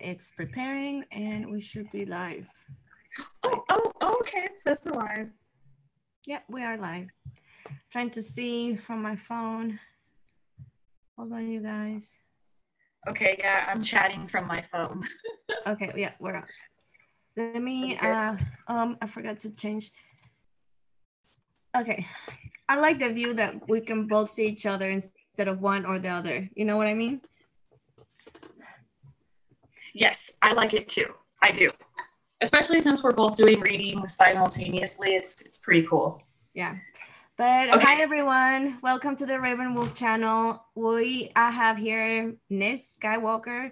it's preparing and we should be live. Okay. It says we're live. Yeah, we are live. Trying to see from my phone. Hold on, you guys. Okay, yeah, I'm chatting from my phone. Okay, yeah, we're on. Let me, I forgot to change. Okay, I like the view that we can both see each other instead of one or the other. You know what I mean? Yes, I like it too. I do. Especially since we're both doing readings simultaneously. It's pretty cool. Yeah. But okay. Hi everyone, welcome to the Raven Wolf channel. I have here Nizz Skywalker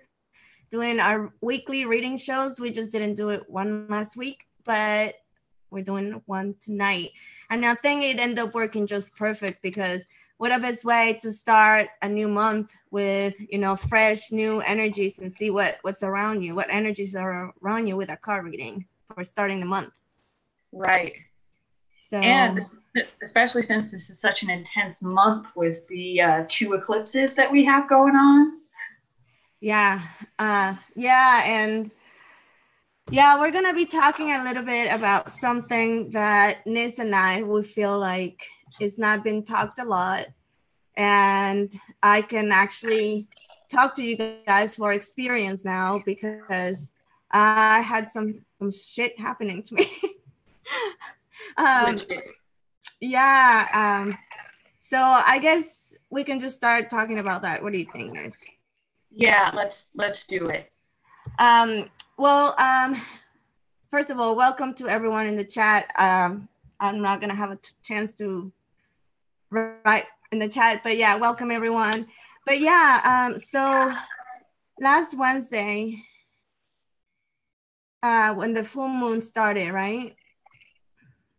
doing our weekly reading shows. We just didn't do it one last week, but we're doing one tonight. And I think it ended up working just perfect because what a best way to start a new month with, you know, fresh new energies and see what's around you, what energies are around you with a card reading for starting the month. Right. So, and especially since this is such an intense month with the 2 eclipses that we have going on. Yeah, and we're gonna be talking a little bit about something that Nizz and I would feel like it's not been talked a lot, and I can actually talk to you guys for experience now because I had some shit happening to me. So I guess we can just start talking about that. What do you think, Nizz? Yeah, let's do it. First of all, welcome to everyone in the chat. I'm not gonna have a chance to write in the chat, but yeah, welcome everyone. But yeah, so last Wednesday, when the full moon started, right?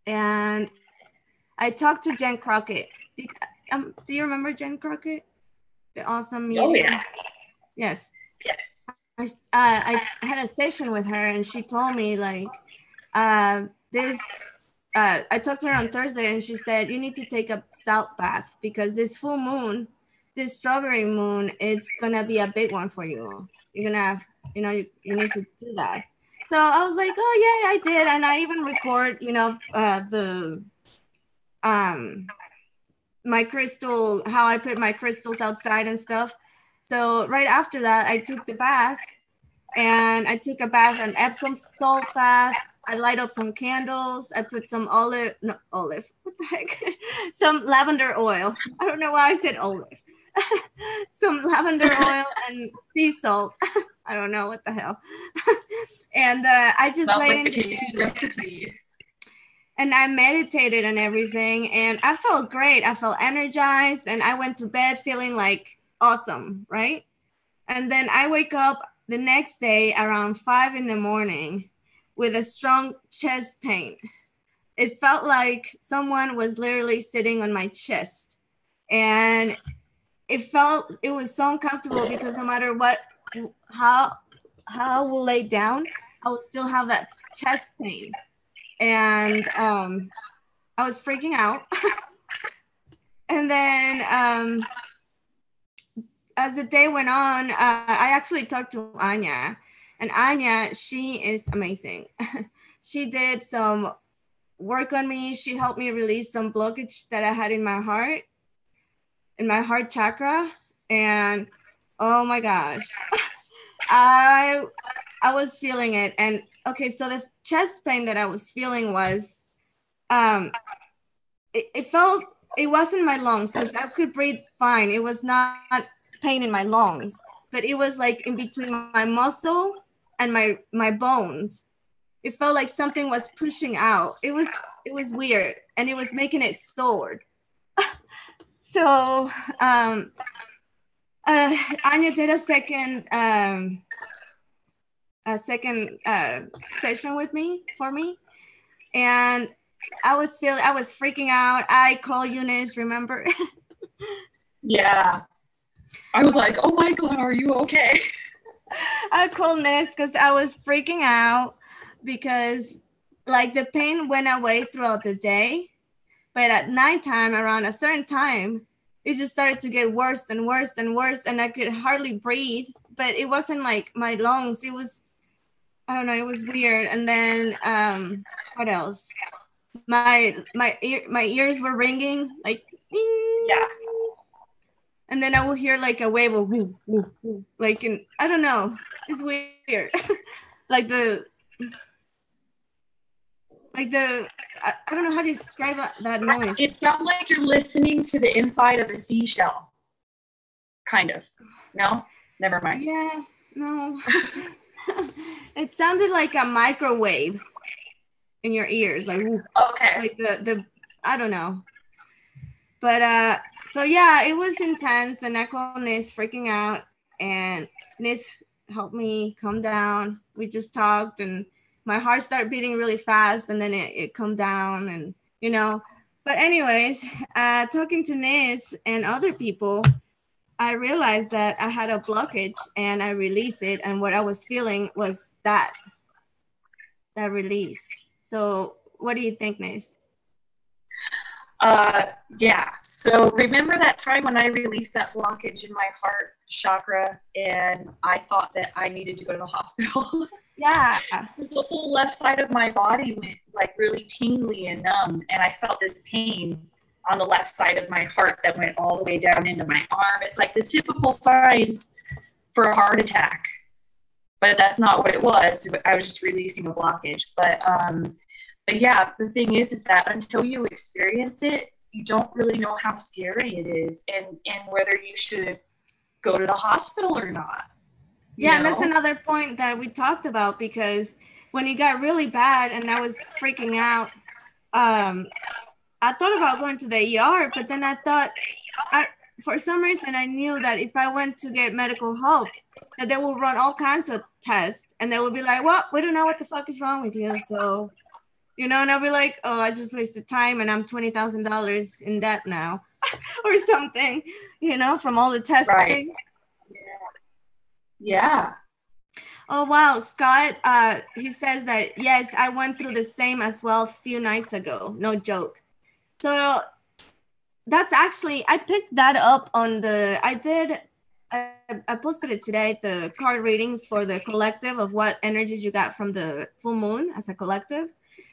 And I talked to Jen Crockett. Do you remember Jen Crockett? The awesome medium? Oh yeah. Yes. Yes. I had a session with her and she told me like I talked to her on Thursday and she said, you need to take a salt bath because this full moon, this strawberry moon, it's gonna be a big one for you. You're gonna have, you know, you need to do that. So I was like, oh yeah, I did. And I even record, you know, my crystal, how I put my crystals outside and stuff. So right after that, I took the bath and I took a bath, an Epsom salt bath. I light up some candles. I put some what the heck? Some lavender oil. I don't know why I said olive. Some lavender oil and sea salt. I don't know what the hell. And I just laid in recipe. And I meditated and everything. And I felt great. I felt energized. And I went to bed feeling like awesome, right? And then I wake up the next day around 5 in the morning with a strong chest pain. It felt like someone was literally sitting on my chest. And it was so uncomfortable because no matter how I will lay down, I will still have that chest pain. And I was freaking out. And then as the day went on, I actually talked to Anya, and Anya, she is amazing. She did some work on me. She helped me release some blockage that I had in my heart chakra. And oh my gosh, I was feeling it. And okay, so the chest pain that I was feeling was, it wasn't my lungs because I could breathe fine. It was not pain in my lungs, but it was like in between my muscle and my bones. It felt like something was pushing out. It was weird, and it was making it sore. So Anya did a second session for me, and I was freaking out. I called Eunice, remember? Yeah. I was like, oh my God, are you okay? I called Nizz because I was freaking out because like the pain went away throughout the day, but at nighttime around a certain time, it just started to get worse and worse and worse, and I could hardly breathe. but it wasn't like my lungs. It was, I don't know, it was weird. And then what else? My ears were ringing like, Yeah. and then I will hear like a wave of woo, woo, woo, like, in, I don't know, it's weird. like the I don't know how to describe that noise. It sounds like you're listening to the inside of a seashell. Kind of. No? Never mind. Yeah, no. It sounded like a microwave in your ears, like woo, okay. like the I don't know. But so yeah, it was intense, and I called Nizz freaking out, and Nizz helped me calm down. We just talked, and my heart started beating really fast, and then it calmed down, and you know. But anyways, talking to Nizz and other people, I realized that I had a blockage, and I released it, and what I was feeling was that release. So what do you think, Nizz? Yeah. So remember that time when I released that blockage in my heart chakra and I thought that I needed to go to the hospital? Yeah. The whole left side of my body went like really tingly and numb, and I felt this pain on the left side of my heart that went all the way down into my arm. It's like the typical signs for a heart attack, but that's not what it was. I was just releasing a blockage. But yeah, the thing is that until you experience it, you don't really know how scary it is, and whether you should go to the hospital or not. Yeah, and that's another point that we talked about, because when it got really bad and I was freaking out, I thought about going to the ER, but then I thought, for some reason, I knew that if I went to get medical help, that they will run all kinds of tests, and they will be like, well, we don't know what the fuck is wrong with you, so... You know, and I'll be like, oh, I just wasted time and I'm $20,000 in debt now or something, you know, from all the testing. Right. Yeah. Oh, wow. Scott, he says that, yes, I went through the same as well a few nights ago. No joke. So that's actually, I picked that up on I posted it today, the card readings for the collective of what energies you got from the full moon as a collective.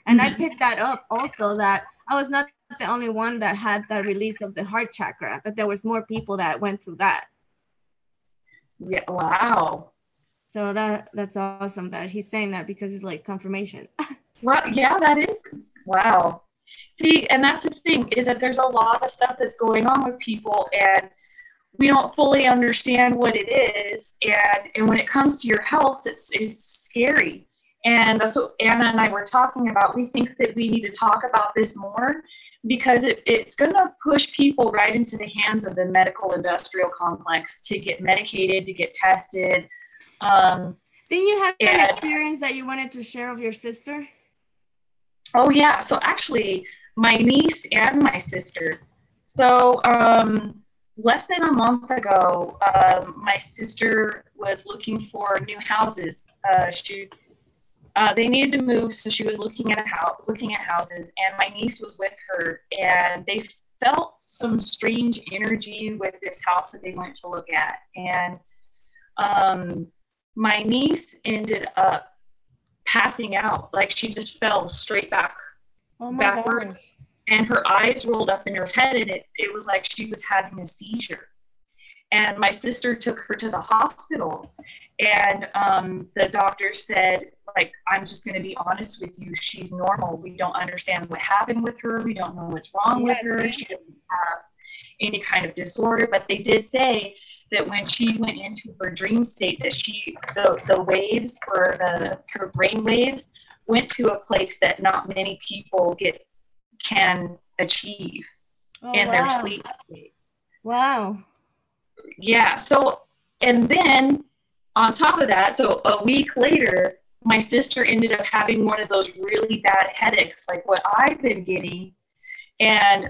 And I picked that up also, that I was not the only one that had that release of the heart chakra, that there was more people that went through that. Yeah. Wow. So that's awesome that he's saying that, because it's like confirmation. Well, yeah, that is. Wow. See, and that's the thing, is that there's a lot of stuff that's going on with people, and we don't fully understand what it is. And when it comes to your health, it's scary. And that's what Anna and I were talking about. We think that we need to talk about this more, because it's going to push people right into the hands of the medical industrial complex to get medicated, to get tested. Didn't you have an experience that you wanted to share of your sister? Oh, yeah. So actually, my niece and my sister. So less than a month ago, my sister was looking for new houses. They needed to move, so she was looking at houses, and my niece was with her, and they felt some strange energy with this house that they went to look at. And my niece ended up passing out. Like, she just fell straight backwards. Gosh. And her eyes rolled up in her head, and it was like she was having a seizure. And my sister took her to the hospital, and the doctor said, like, I'm just going to be honest with you, she's normal. We don't understand what happened with her. We don't know what's wrong with her. She doesn't have any kind of disorder. But they did say that when she went into her dream state, that the waves, or her brain waves, went to a place that not many people can achieve in their sleep state. Wow. Yeah. So, and then on top of that, so a week later, my sister ended up having one of those really bad headaches, like what I've been getting. And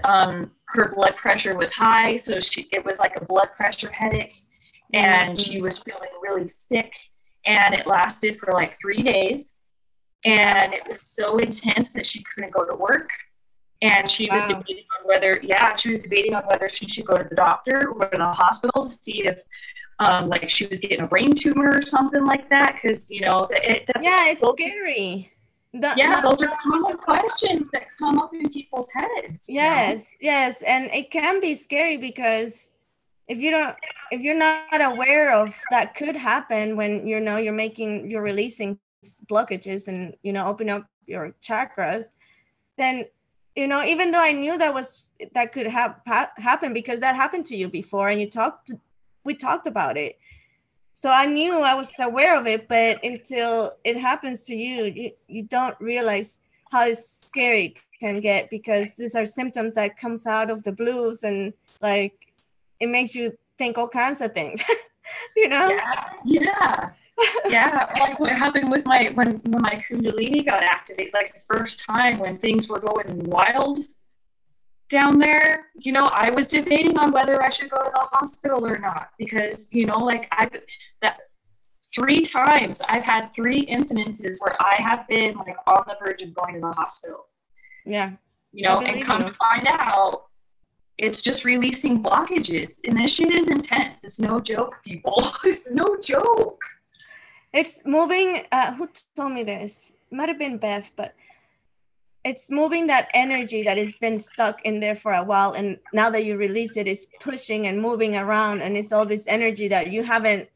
her blood pressure was high. So it was like a blood pressure headache. And she was feeling really sick. And it lasted for like 3 days. And it was so intense that she couldn't go to work. And she was debating on whether she should go to the doctor or go to the hospital to see if like she was getting a brain tumor or something like that, because that's it's scary. Those are common questions that come up in people's heads. Yes, and it can be scary because if you're not aware of that could happen when you're releasing blockages and open up your chakras, then even though I knew that could happen because that happened to you before and we talked about it. So I knew, I was aware of it, but until it happens to you, you don't realize how scary it can get, because these are symptoms that comes out of the blues, and like it makes you think all kinds of things. Yeah, like what happened with when my Kundalini got activated, like the first time when things were going wild down there, I was debating on whether I should go to the hospital or not, because that 3 times I've had 3 incidences where I have been like on the verge of going to the hospital. Yeah. And come to find out, it's just releasing blockages, and this shit is intense. It's no joke, people. It's no joke. It's moving. Who told me this? It might have been Beth, but it's moving that energy that has been stuck in there for a while, and now that you release it, it's pushing and moving around, and it's all this energy that you haven't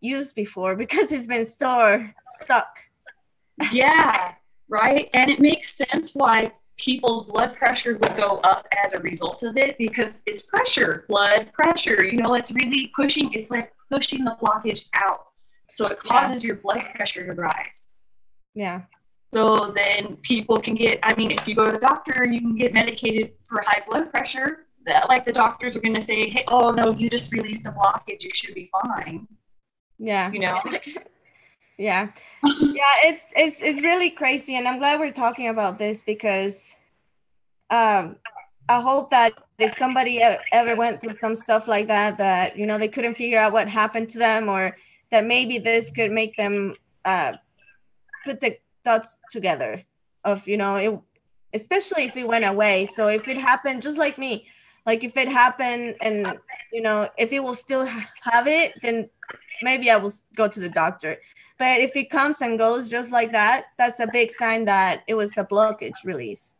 used before because it's been stuck. Yeah, right. And it makes sense why people's blood pressure would go up as a result of it, because it's pressure, blood pressure. It's really pushing. It's like pushing the blockage out. So it causes your blood pressure to rise. Yeah. So then people can get, if you go to the doctor, you can get medicated for high blood pressure. Like the doctors are going to say, hey, oh no, you just released a blockage, you should be fine. Yeah. Yeah. It's really crazy. And I'm glad we're talking about this, because I hope that if somebody ever went through some stuff like that they couldn't figure out what happened to them, or that maybe this could make them put the dots together of, especially if it went away. So if it happened just like me, like if it happened and, if it will still have it, then maybe I will go to the doctor. But if it comes and goes just like that, that's a big sign that it was a blockage release.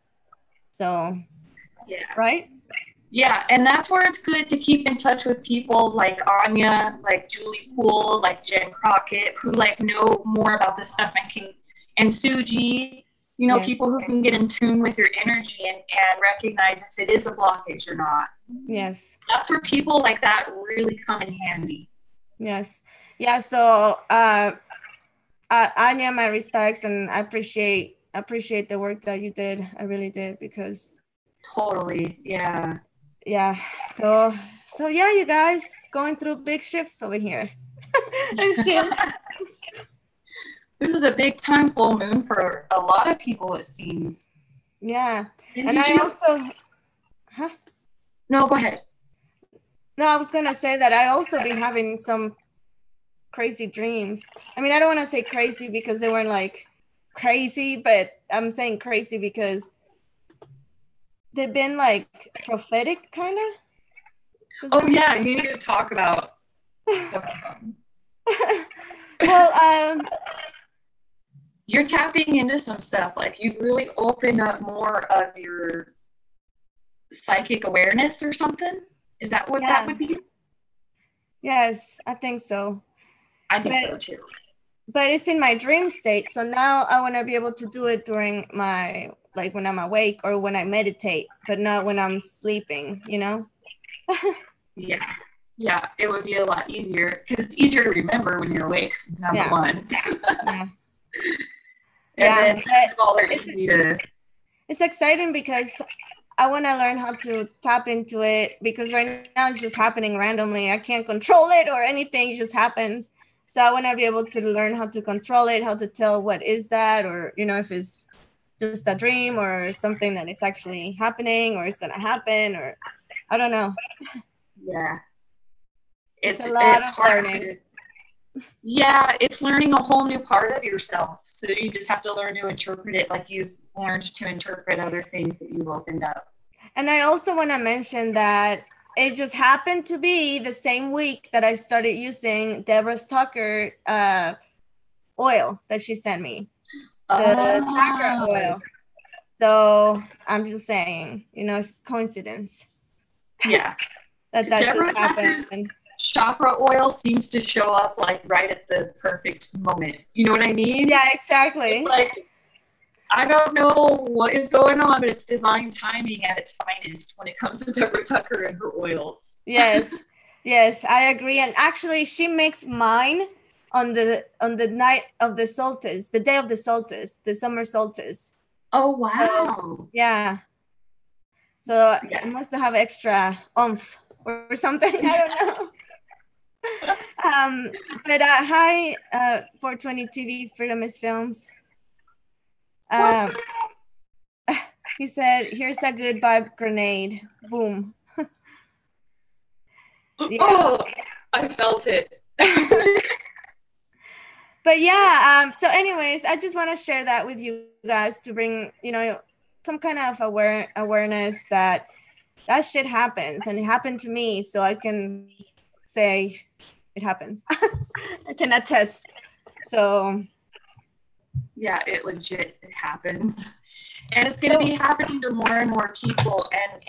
So, right? Yeah, and that's where it's good to keep in touch with people like Anya, like Julie Poole, like Jen Crockett, who know more about this stuff, and Suji, people who can get in tune with your energy and recognize if it is a blockage or not. Yes. That's where people like that really come in handy. Yes. Yeah. So, Anya, my respects, and I appreciate the work that you did. I really did, because. Totally. Yeah. Yeah. So yeah, you guys going through big shifts over here. And shit. This is a big time full moon for a lot of people, it seems. Yeah. And I also. Huh? No, go ahead. No, I was gonna say that I also been having some crazy dreams. I don't want to say crazy because they weren't like crazy, but I'm saying crazy because they've been like prophetic, kind of. Oh yeah, you need to talk about stuff. Well, you're tapping into some stuff. Like you've really opened up more of your psychic awareness or something. Is that what that would be? Yes, I think so. I think so too. But it's in my dream state. So now I want to be able to do it during my, like when I'm awake or when I meditate, but not when I'm sleeping, Yeah, it would be a lot easier because it's easier to remember when you're awake, number one. And it's exciting because I want to learn how to tap into it, because right now it's just happening randomly. I can't control it or anything. It just happens. So I want to be able to learn how to control it, how to tell what is that, or, if it's just a dream or something that is actually happening or it's going to happen, or I don't know. Yeah. It's a lot of hard learning. It's learning a whole new part of yourself. So you just have to learn to interpret it like you've learned to interpret other things that you've opened up. And I also want to mention that it just happened to be the same week that I started using Deborah's Tucker oil that she sent me, the chakra oil. So I'm just saying, you know, it's coincidence. Yeah. that Deborah just happened. Chakra oil seems to show up like right at the perfect moment. You know what I mean? Yeah, exactly. It's like, I don't know what is going on, but it's divine timing at its finest when it comes to Deborah Tucker and her oils. Yes, yes, I agree. And actually, she makes mine on the night of the solstice, the day of the solstice, the summer solstice. Oh wow! So, yeah. So yeah. I must have extra oomph or something. I don't know. But hi, 420 TV, Freedom is Films. He said, "Here's a good vibe grenade." Boom. Yeah. Oh, I felt it. But yeah, so anyways, I just want to share that with you guys to bring, you know, some kind of awareness that shit happens, and it happened to me, so I can say it happens. I can attest. So yeah, it legit happens, and it's going to be happening to more and more people. And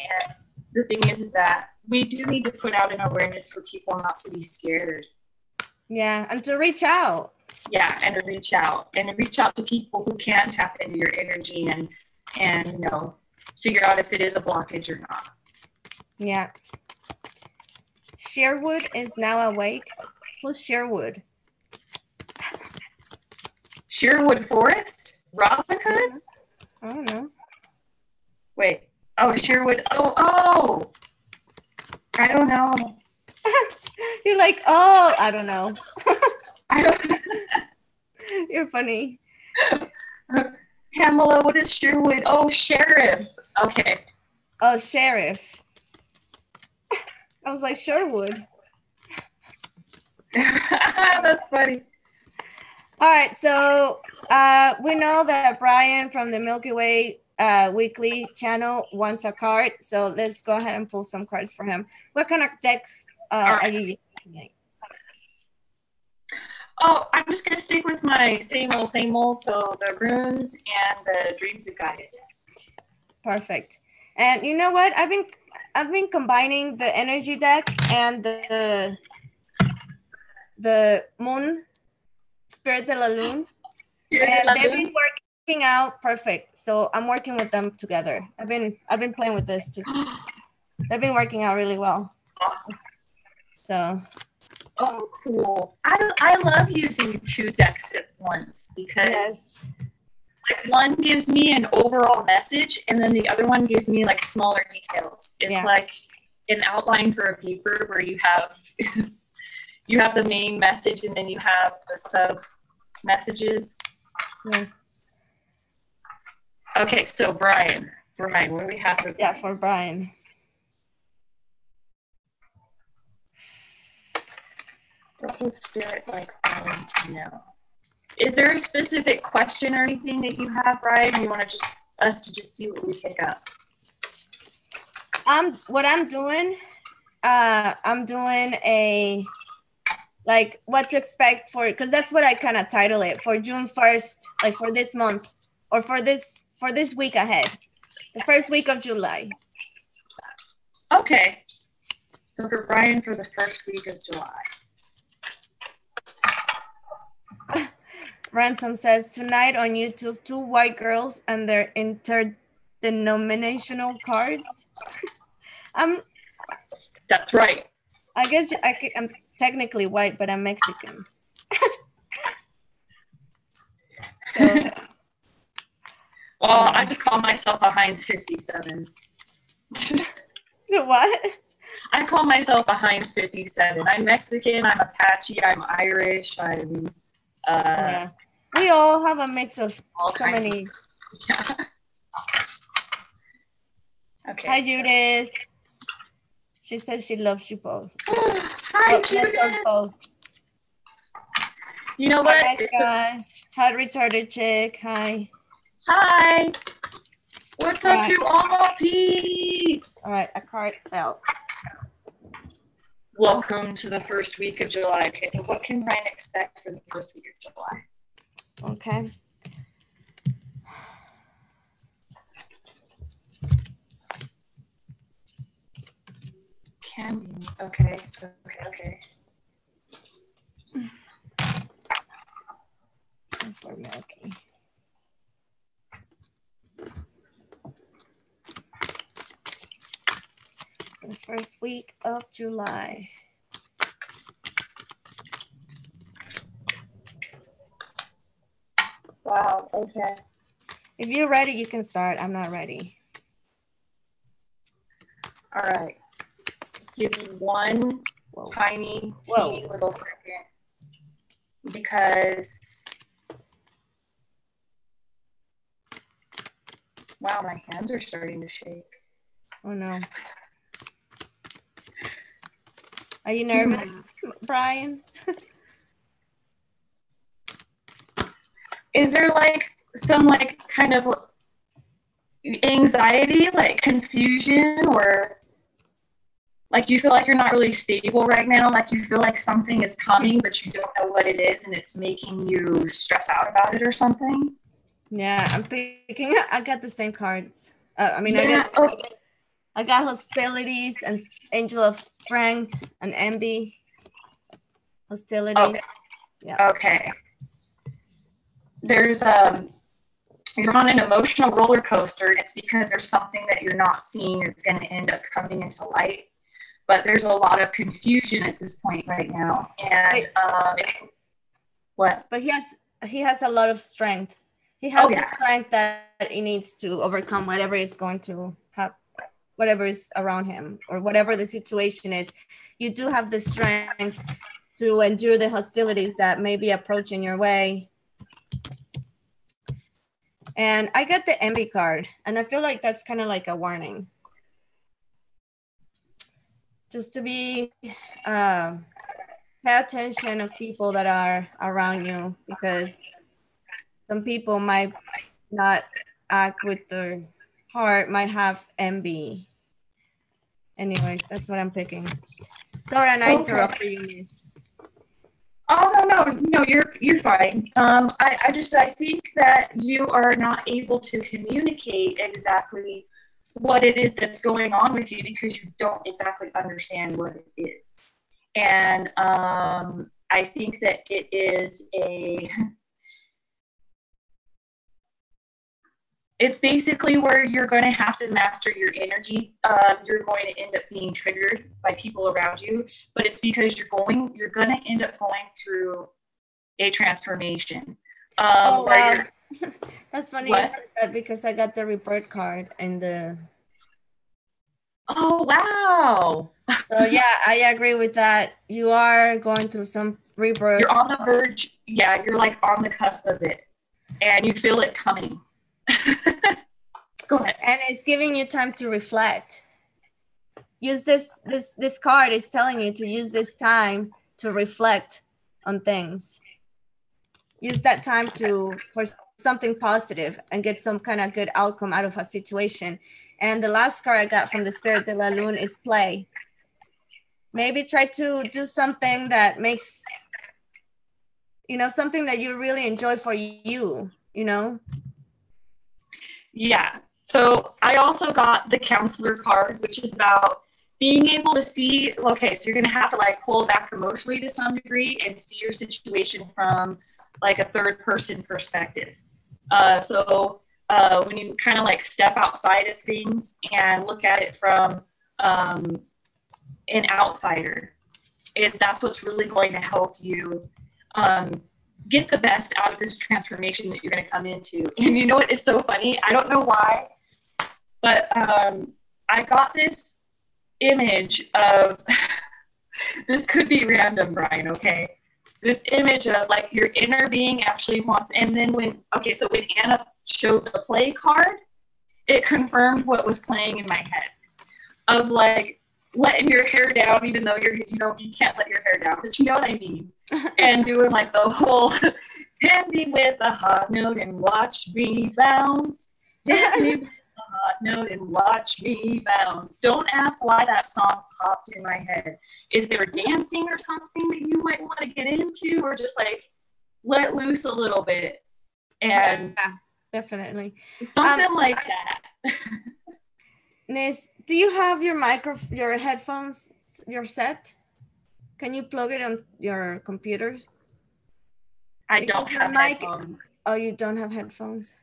the thing is that we do need to put out an awareness for people not to be scared. Yeah, and to reach out. Yeah, and to reach out to people who can tap into your energy and you know, figure out if it is a blockage or not. Yeah. Sherwood is now awake. Who's Sherwood? Sherwood Forest? Robin Hood? I don't know. Wait. Oh, Sherwood. Oh. I don't know. You're like, oh, I don't know. I don't. You're funny. Pamela, what is Sherwood? Oh, sheriff. Okay. Oh, sheriff. I was like, Sherwood. That's funny. All right, so we know that Brian from the Milky Way weekly channel wants a card, so let's go ahead and pull some cards for him. What kind of decks are you using? Oh, I'm just gonna stick with my same old, so the runes and the dreams of guided. Perfect. And you know what? I've been combining the energy deck and the moon spirit de la lune, and they've been working out perfect. So I'm working with them together. I've been playing with this too. They've been working out really well. Awesome. So. Oh, cool. I love using two decks at once because like one gives me an overall message and then the other one gives me like smaller details. It's like an outline for a paper where you have you have the main message and then you have the sub messages. Yes. Okay, so Brian, what do we have? Yeah, for Brian. What would spirit like Brian to know? Is there a specific question or anything that you have, Brian? Or you want to us to just see what we pick up? What I'm doing a like what to expect for, because that's what I kind of title it, for June 1st, like for this month or for this week ahead, the first week of July. Okay. So for Brian, for the first week of July. Ransom says, tonight on YouTube, 2 white girls and their interdenominational cards. That's right. I guess I'm technically white, but I'm Mexican. So, well, I just call myself a Heinz 57. What? I call myself a Heinz 57. I'm Mexican, I'm Apache, I'm Irish, I'm yeah. We all have a mix of so many. Yeah. Okay. Hi, Judith. She says she loves you both. Hi, Judith. Us both. You know what? Hi, guys. Hi, retarded chick. Hi. Hi. What's up to all my peeps? All right, a card fell. welcome to the first week of July. Okay, so what can Ryan expect for the first week of July? Okay. Can be. Okay. So for Milky. For the first week of July. Wow, okay. If you're ready, you can start. I'm not ready. All right. Just give me one teeny little second. Because, wow, my hands are starting to shake. Oh, no. Are you nervous, Brian? Is there like some like kind of anxiety, like confusion, or like you feel like you're not really stable right now? Like you feel like something is coming, but you don't know what it is, and it's making you stress out about it or something? Yeah, I'm picking. I got the same cards. I got hostilities and angel of strength and envy. Hostility. Okay. Yeah. Okay. There's you're on an emotional roller coaster. It's because there's something that you're not seeing that's going to end up coming into light. But there's a lot of confusion at this point right now. And what? But he has a lot of strength. He has the strength that he needs to overcome whatever is going to happen, whatever is around him, or whatever the situation is. You do have the strength to endure the hostilities that may be approaching your way. And I got the envy card, and I feel like that's kind of like a warning. Just to be, pay attention of people that are around you, because some people might not act with their heart, might have envy. Anyways, that's what I'm picking. Sorry, and I interrupted you, Nizz. Oh no, you're fine. I think that you are not able to communicate exactly what it is that's going on with you because you don't exactly understand what it is. And I think that it is it's basically where you're going to have to master your energy. You're going to end up being triggered by people around you, but it's because you're going to end up going through a transformation. Oh, wow. That's funny you said that because I got the rebirth card and the... Oh, wow. So yeah, I agree with that. You are going through some rebirth. You're on the verge. Yeah, you're like on the cusp of it and you feel it coming. Go ahead. And it's giving you time to reflect. Use this card is telling you to use this time to reflect on things. Use that time for something positive and get some kind of good outcome out of a situation. And the last card I got from the Spirit de la Lune is play. Maybe try to do something that makes, something that you really enjoy for you, Yeah. So I also got the counselor card, which is about being able to see, okay, so you're going to have to like pull back emotionally to some degree and see your situation from like a third person perspective. So when you kind of like step outside of things and look at it from an outsider, that's what's really going to help you get the best out of this transformation that you're going to come into. And you know what is so funny? I don't know why, but I got this image of, this could be random, Brian, okay? This image of like your inner being actually wants, and then when Anna showed the play card, it confirmed what was playing in my head of like letting your hair down, even though you can't let your hair down, but you know what I mean? And doing like the whole hit me with a hot note and watch me bounce. Hit me with a hot note and watch me bounce. Don't ask why that song popped in my head. Is there dancing or something that you might want to get into, or just like let loose a little bit? And yeah, definitely. Something like that. Nizz, do you have your headphones, your set? Can you plug it on your computer? I don't have headphones. Oh, you don't have headphones?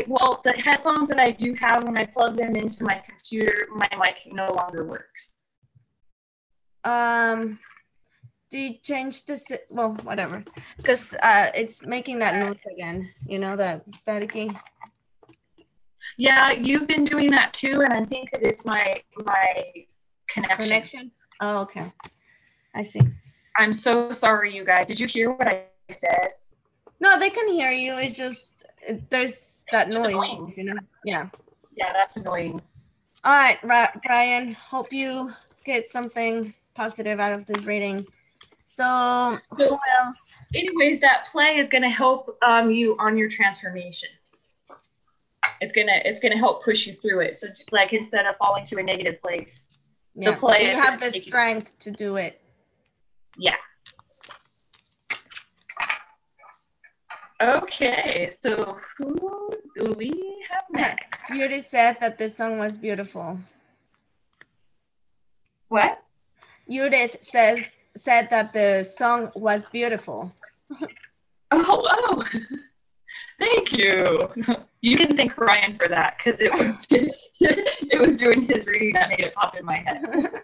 Well, the headphones that I do have, when I plug them into my computer, my mic no longer works. Do you change this? Well, whatever, because it's making that noise again. You know, the staticky. Yeah, you've been doing that too, and I think that it's my connection. Oh, okay. I see. I'm so sorry, you guys. Did you hear what I said? No, they can hear you. It's just there's that noise, annoying. You know. Yeah. Yeah, that's annoying. All right, Brian. Hope you get something positive out of this reading. So who else? Anyways, that play is going to help you on your transformation. It's gonna help push you through it. So like instead of falling to a negative place, yeah. The play you have the strength to do it. Yeah. Okay, so who do we have next? Beauty said that the song was beautiful. What? Judith said that the song was beautiful. Oh, thank you. You can thank Ryan for that because it was doing his reading that made it pop in my head.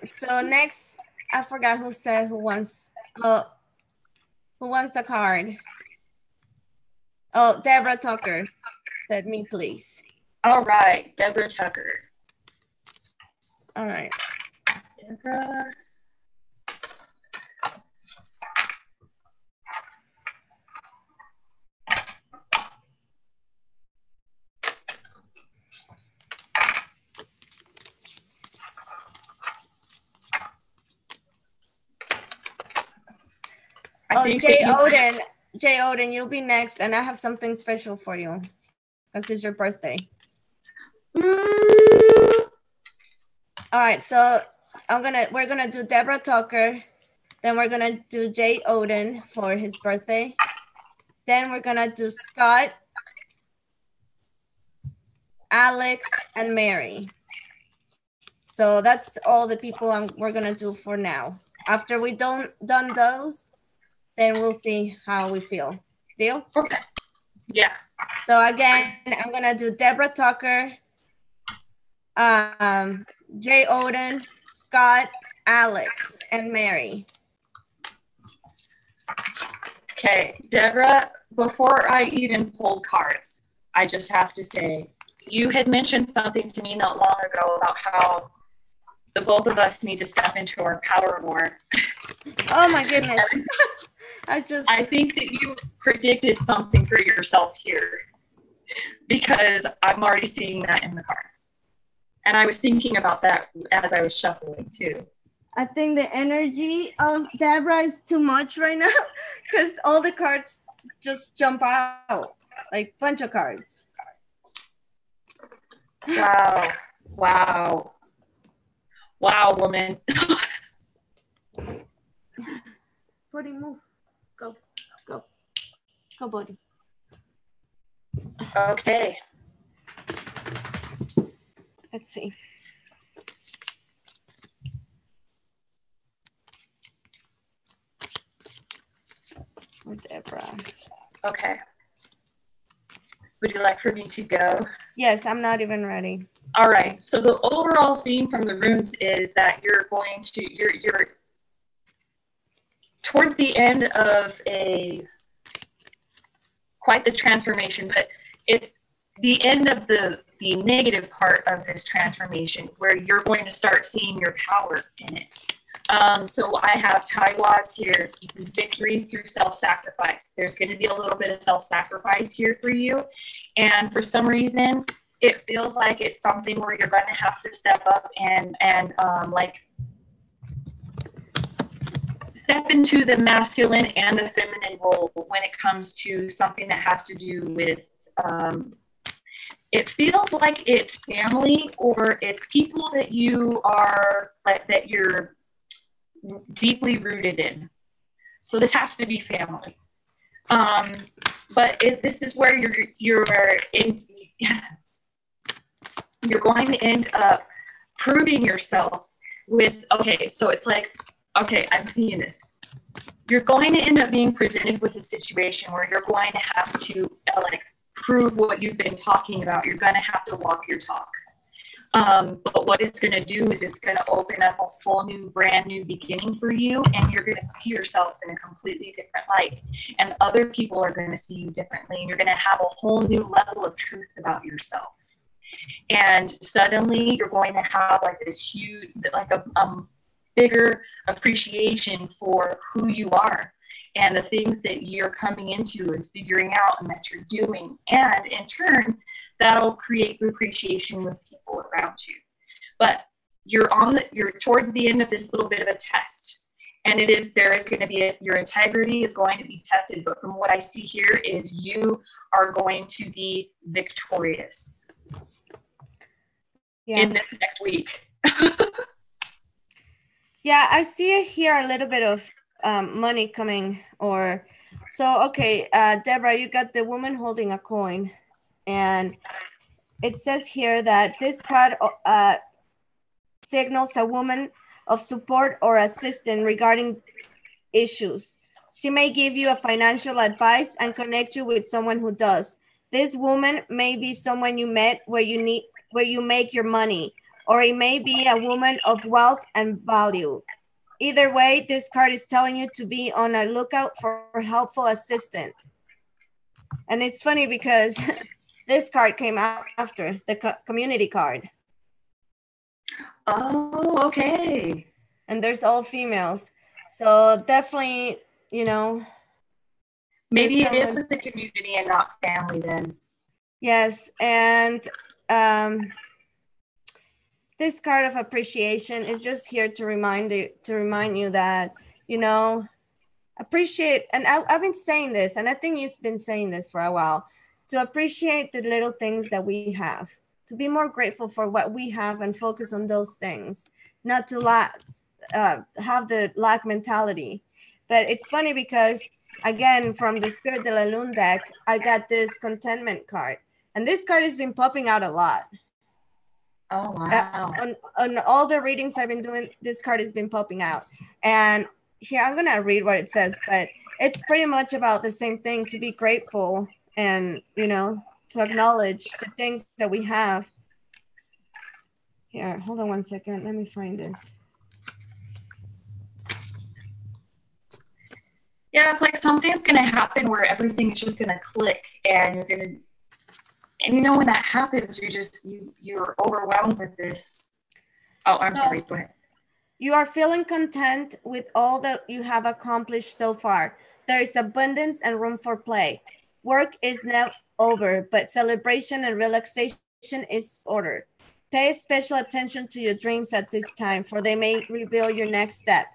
So next, I forgot who said who wants a card. Oh, Deborah Tucker said me, please. All right, Deborah Tucker. All right. Deborah. Jay Odin, you'll be next, and I have something special for you. This is your birthday. All right, so we're gonna do Deborah Tucker, then we're gonna do Jay Odin for his birthday, then we're gonna do Scott, Alex, and Mary. So that's all the people we're gonna do for now. After we done those, then we'll see how we feel. Deal? Okay. Yeah. So again, I'm gonna do Deborah Tucker, Jay Odin, Scott, Alex, and Mary. Okay, Deborah, before I even pulled cards, I just have to say, you had mentioned something to me not long ago about how the both of us need to step into our power more. Oh my goodness. I think that you predicted something for yourself here because I'm already seeing that in the cards. And I was thinking about that as I was shuffling too. I think the energy of Deborah is too much right now because all the cards just jump out, like a bunch of cards. Wow. Wow. Wow, woman. Buddy, move. Go. Go. Go, buddy. Okay. Let's see. Deborah. Okay. Would you like for me to go? Yes, I'm not even ready. All right. So the overall theme from the runes is that you're towards the end of quite the transformation, but it's the end of the negative part of this transformation where you're going to start seeing your power in it. So I have Taiwas here. This is victory through self-sacrifice. There's going to be a little bit of self-sacrifice here for you. And for some reason, it feels like it's something where you're going to have to step up and like step into the masculine and the feminine role when it comes to something that has to do with it feels like it's family, or it's people that you are like, that you're deeply rooted in. So this has to be family. But this is where you're going to end up proving yourself with, okay, so it's like, okay, I'm seeing this. You're going to end up being presented with a situation where you're going to have to like prove what you've been talking about. You're going to have to walk your talk. But what it's going to do is it's going to open up a whole new, brand new beginning for you, and you're going to see yourself in a completely different light, and other people are going to see you differently, and you're going to have a whole new level of truth about yourself. And suddenly you're going to have like this huge, like a bigger appreciation for who you are and the things that you're coming into and figuring out and that you're doing. And in turn, that'll create appreciation with people around you. But you're towards the end of this little bit of a test. And there is going to be your integrity is going to be tested. But from what I see here is you are going to be victorious in this next week. Yeah, I see here a little bit of money coming, okay, Deborah, you got the woman holding a coin, and it says here that this card signals a woman of support or assistance regarding issues. She may give you a financial advice and connect you with someone who does. This woman may be someone you met where you make your money, or it may be a woman of wealth and value. Either way, this card is telling you to be on a lookout for helpful assistance. And it's funny because this card came after the community card. Oh, okay. And there's all females. So definitely, you know. Maybe it is with the community and not family then. Yes, and this card of appreciation is just here to remind you that, you know, appreciate, and I've been saying this, and I think you've been saying this for a while, to appreciate the little things that we have, to be more grateful for what we have and focus on those things, not to have the lack mentality. But it's funny because, again, from the Spirit de la Lune deck, I got this contentment card, and this card has been popping out a lot. Oh, wow. On all the readings I've been doing, this card has been popping out. And here, I'm going to read what it says, but it's pretty much about the same thing, to be grateful and, you know, to acknowledge the things that we have. Here, hold on one second. Let me find this. Yeah, it's like something's going to happen where everything is just going to click, and you're going to, and you know, when that happens, you're overwhelmed with this. Oh, I'm sorry. Go ahead. You are feeling content with all that you have accomplished so far. There is abundance and room for play. Work is now over, but celebration and relaxation is ordered. Pay special attention to your dreams at this time, for they may reveal your next step.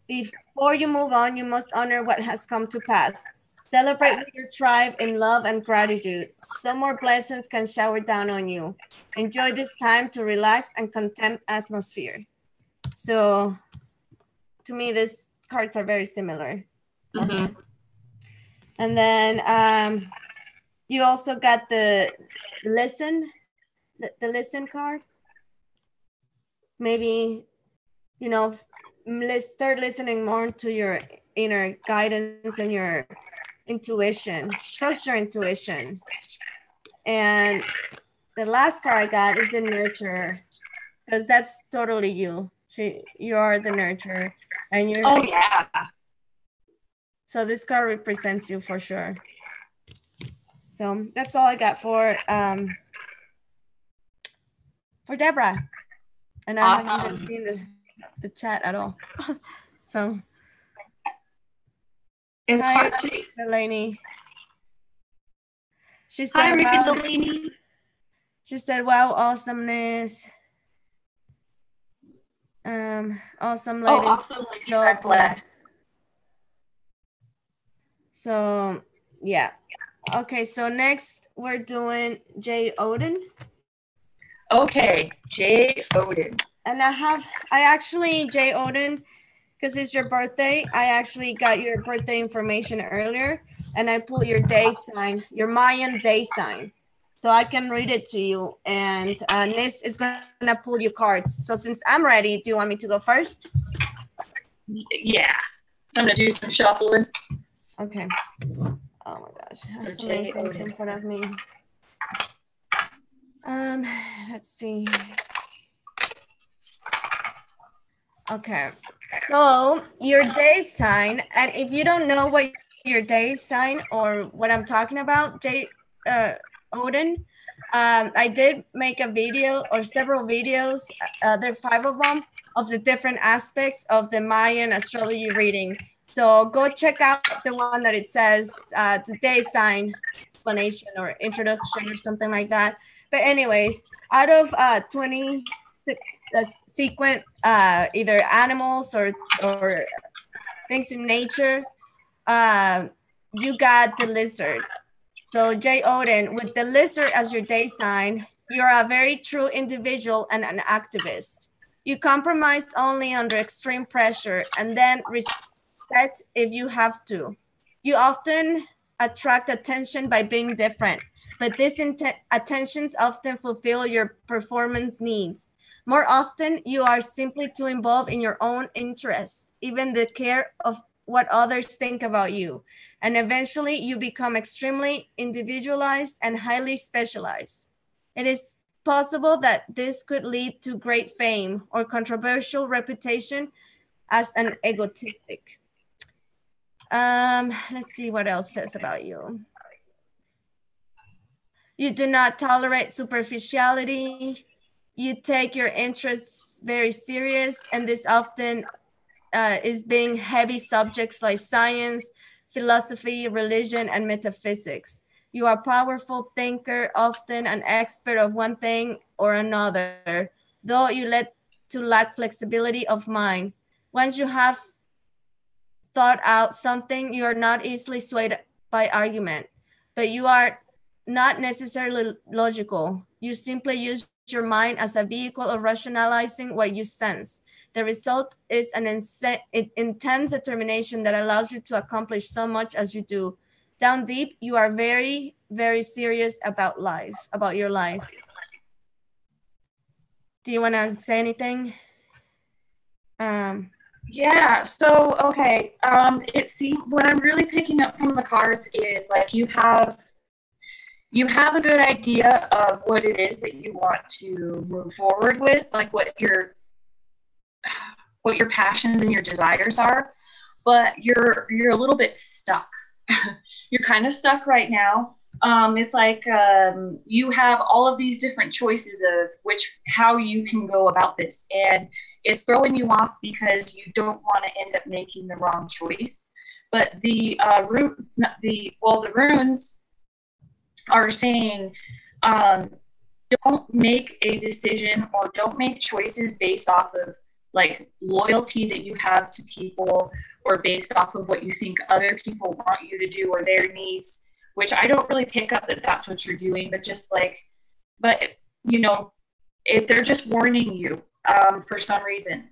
Before you move on, you must honor what has come to pass. Celebrate with your tribe in love and gratitude. Some more blessings can shower down on you. Enjoy this time to relax and contempt atmosphere. So, to me, these cards are very similar. Mm-hmm. And then you also got the listen card. Maybe, you know, start listening more to your inner guidance and your intuition. Trust your intuition. And the last card I got is the nurturer, because that's totally you. You are the nurturer, and you're. Oh yeah. So this card represents you for sure. So that's all I got for Deborah. And I haven't seen the chat at all. So. It's hi, Delaney. She said, hi, wow. Delaney. She said, wow, awesomeness. Awesome ladies. Oh, awesome ladies are blessed. So, yeah. Okay, so next we're doing J. Odin. Okay, J. Odin. And I actually, J. Odin, because it's your birthday, I actually got your birthday information earlier and I pulled your day sign, your Mayan day sign. So I can read it to you, and Nizz is gonna pull your cards. So since I'm ready, do you want me to go first? Yeah. So I'm gonna do some shuffling. Okay. Oh my gosh, I have so many things in front of me. Let's see. Okay, so your day sign, and if you don't know what your day sign or what I'm talking about, Odin, I did make a video or several videos, there are 5 of them, of the different aspects of the Mayan astrology reading. So go check out the one that it says the day sign explanation or introduction or something like that. But anyways, out of 20 sequent either animals or things in nature, you got the lizard. So J. Odin, with the lizard as your day sign, you're a very true individual and an activist. You compromise only under extreme pressure and then respect if you have to. You often attract attention by being different, but these attentions often fulfill your performance needs. More often, you are simply too involved in your own interest, even the care of what others think about you. And eventually, you become extremely individualized and highly specialized. It is possible that this could lead to great fame or controversial reputation as an egotistic. Let's see what else says about you. You do not tolerate superficiality. You take your interests very serious, and this often is being heavy subjects like science, philosophy, religion, and metaphysics. You are a powerful thinker, often an expert of one thing or another, though you lack flexibility of mind. Once you have thought out something, you are not easily swayed by argument, but you are not necessarily logical. You simply use your mind as a vehicle of rationalizing what you sense. The result is an intense determination that allows you to accomplish so much as you do. Down deep, you are very, very serious about life, about your life. Do you want to say anything? Yeah, so okay. What I'm really picking up from the cards is like you have a good idea of what it is that you want to move forward with, like what your passions and your desires are, but you're a little bit stuck. You're kind of stuck right now. It's like you have all of these different choices of how you can go about this, and it's throwing you off because you don't want to end up making the wrong choice. But the runes are saying don't make a decision or don't make choices based off of like loyalty that you have to people or based off of what you think other people want you to do or their needs, which I don't really pick up that that's what you're doing, but you know, if they're just warning you for some reason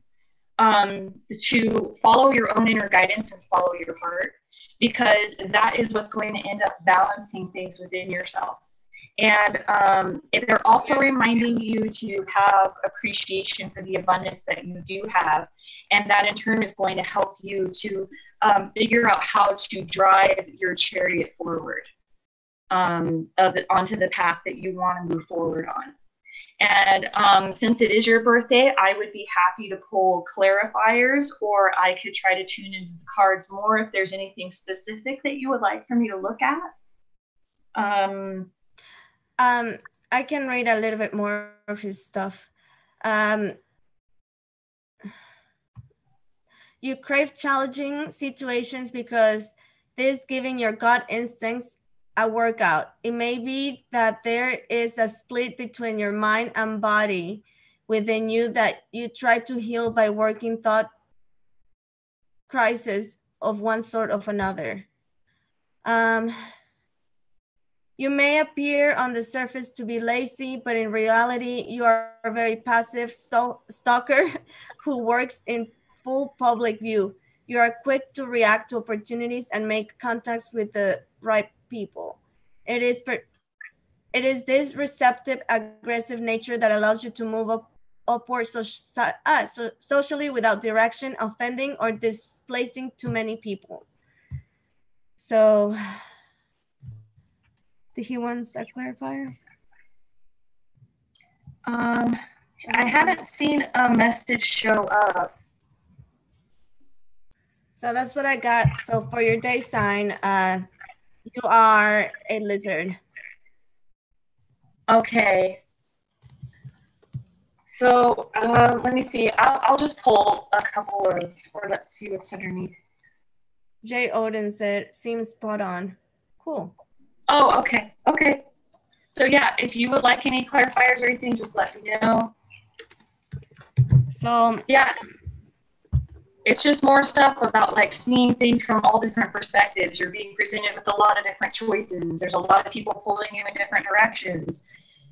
to follow your own inner guidance and follow your heart, because that is what's going to end up balancing things within yourself. And they're also reminding you to have appreciation for the abundance that you do have. And that in turn is going to help you to figure out how to drive your chariot forward onto the path that you want to move forward on. And since it is your birthday, I would be happy to pull clarifiers, or I could try to tune into the cards more if there's anything specific that you would like for me to look at. I can read a little bit more of his stuff. You crave challenging situations because this giving your gut instincts a workout. It may be that there is a split between your mind and body within you that you try to heal by working thought crisis of one sort of another. You may appear on the surface to be lazy, but in reality, you are a very passive stalker who works in full public view. You are quick to react to opportunities and make contacts with the right people. It is this receptive, aggressive nature that allows you to move upward socially without direction, offending, or displacing too many people. So, did he want a clarifier? I haven't seen a message show up. So that's what I got. So for your day sign, you are a lizard. Okay. So let me see. I'll just pull a couple of, or let's see what's underneath. Jay Odin said, seems spot on. Cool. Oh, okay. Okay. So yeah, if you would like any clarifiers or anything, just let me know. So yeah, it's just more stuff about like seeing things from all different perspectives. You're being presented with a lot of different choices. There's a lot of people pulling you in different directions.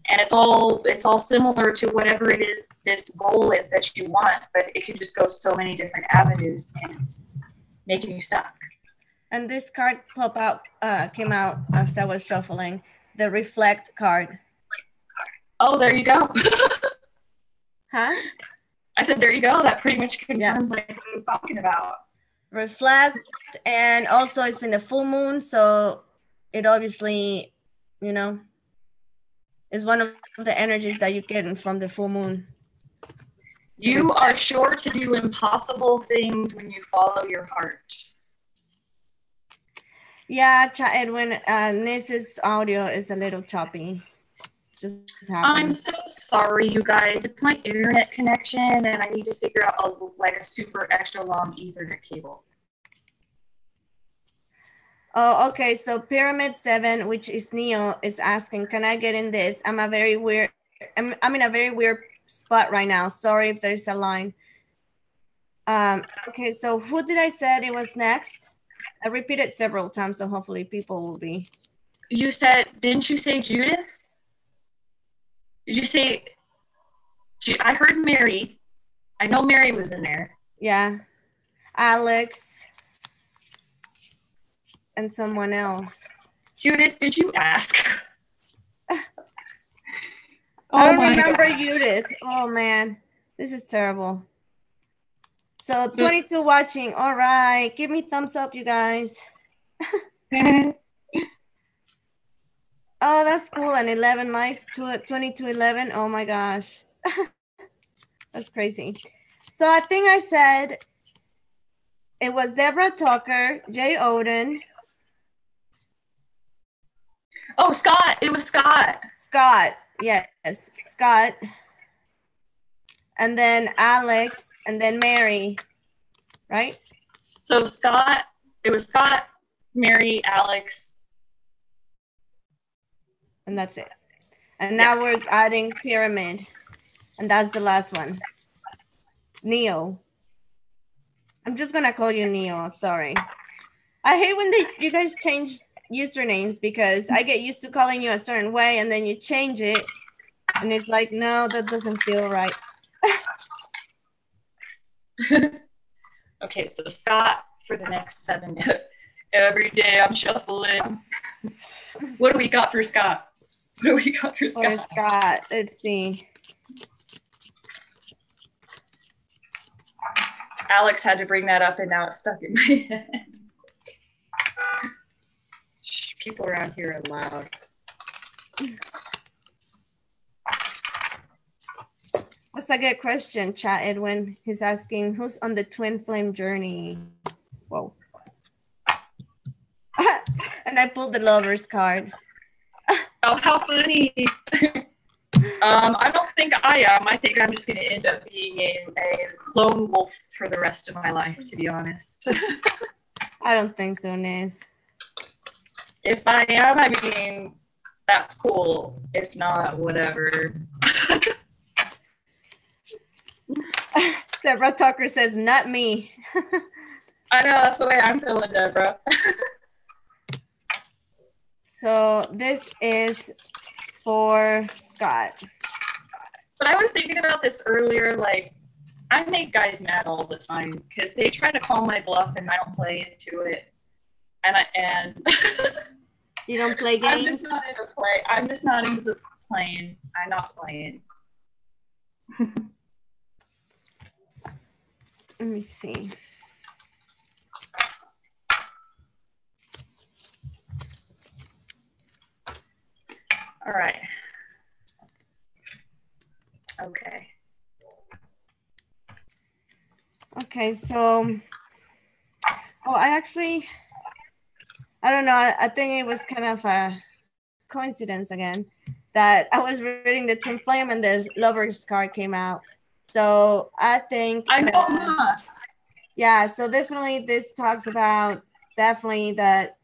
And it's all similar to whatever it is this goal is that you want, but it can just go so many different avenues and it's making you stuck. And this card came out as I was shuffling, the reflect card. Oh, there you go. Huh? I said, there you go. That pretty much confirms like what I was talking about. Reflect, and also it's in the full moon, so it obviously, you know, is one of the energies that you get from the full moon. You are sure to do impossible things when you follow your heart. Yeah, Edwin, Nizz's audio is a little choppy. Just happens. I'm so sorry, you guys. It's my internet connection, and I need to figure out a super extra long Ethernet cable. Oh, okay. So Pyramid 7, which is Neo, is asking, can I get in this? I'm in a very weird spot right now. Sorry if there's a line. Okay, so who did I say it was next? I repeated several times, so hopefully people will be. You said, didn't you say Judith? Did you say, I heard Mary. I know Mary was in there. Yeah. Alex. And someone else. Judith, did you ask? I don't remember Judith. Oh man, this is terrible. So 22 watching. All right, give me thumbs up, you guys. Oh, that's cool. And 11 likes, 2211. Oh my gosh. That's crazy. So I think I said it was Deborah Tucker, Jay Odin. Oh, Scott. It was Scott. Scott. Yes, Scott. And then Alex, and then Mary, right? So Scott, it was Scott, Mary, Alex. And that's it. And now we're adding Pyramid. And that's the last one. Neo. I'm just going to call you Neo. Sorry. I hate when you guys change usernames because I get used to calling you a certain way and then you change it. And it's like, no, that doesn't feel right. Okay, so Scott for the next 7 days. Every day I'm shuffling. What do we got for Scott? What do we got for Scott? For Scott, let's see. Alex had to bring that up and now it's stuck in my head. Shh, people around here are loud. That's a good question, Chat Edwin. He's asking, who's on the twin flame journey? Whoa. And I pulled the lover's card. Oh, how funny. I don't think I am. I think I'm just going to end up being a lone wolf for the rest of my life, to be honest. I don't think so, Nizz. If I am, I mean, that's cool. If not, whatever. Deborah Tucker says, not me. I know, that's the way I'm feeling, Deborah. So this is for Scott. But I was thinking about this earlier, like, I make guys mad all the time because they try to call my bluff and I don't play into it. And you don't play games? I'm just not into play. I'm just not into the playing. I'm not playing. Let me see. All right. Okay. Okay, so, I don't know. I think it was kind of a coincidence again that I was reading the Twin Flame and the Lover's card came out. So I think I know. Yeah, so definitely this talks about definitely that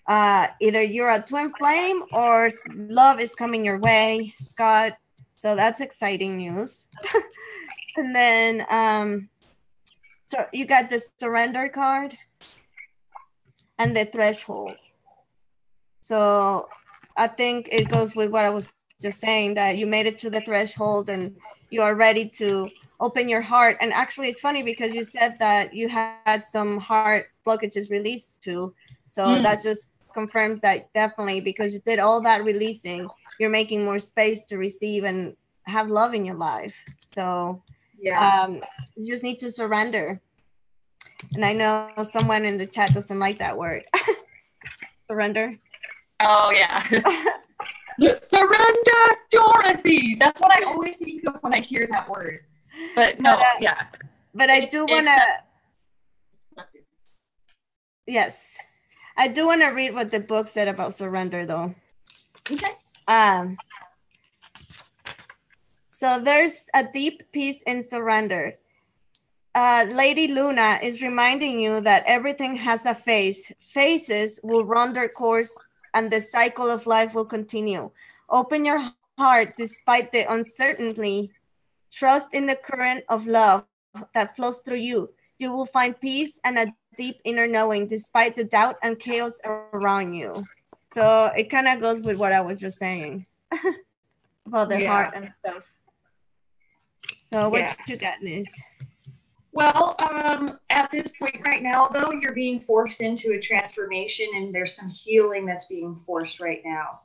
either you're a twin flame or love is coming your way, Scott. So that's exciting news. And then so you got the surrender card and the threshold. So I think it goes with what I was just saying, that you made it to the threshold and you are ready to open your heart. And actually it's funny because you said that you had some heart blockages released too. So that just confirms that definitely, because you did all that releasing, you're making more space to receive and have love in your life. So yeah, you just need to surrender. And I know someone in the chat doesn't like that word. Surrender. Oh yeah. Surrender, Dorothy. That's what I always think of when I hear that word. But no, yeah. But I do want to. Yes, I do want to read what the book said about surrender, though. Okay. So there's a deep peace in surrender. Lady Luna is reminding you that everything has a phase. Phases will run their course and the cycle of life will continue. Open your heart despite the uncertainty. Trust in the current of love that flows through you. You will find peace and a deep inner knowing despite the doubt and chaos around you. So it kind of goes with what I was just saying about the heart and stuff. So what you got, Nizz? Well, at this point right now, though, you're being forced into a transformation and there's some healing that's being forced right now.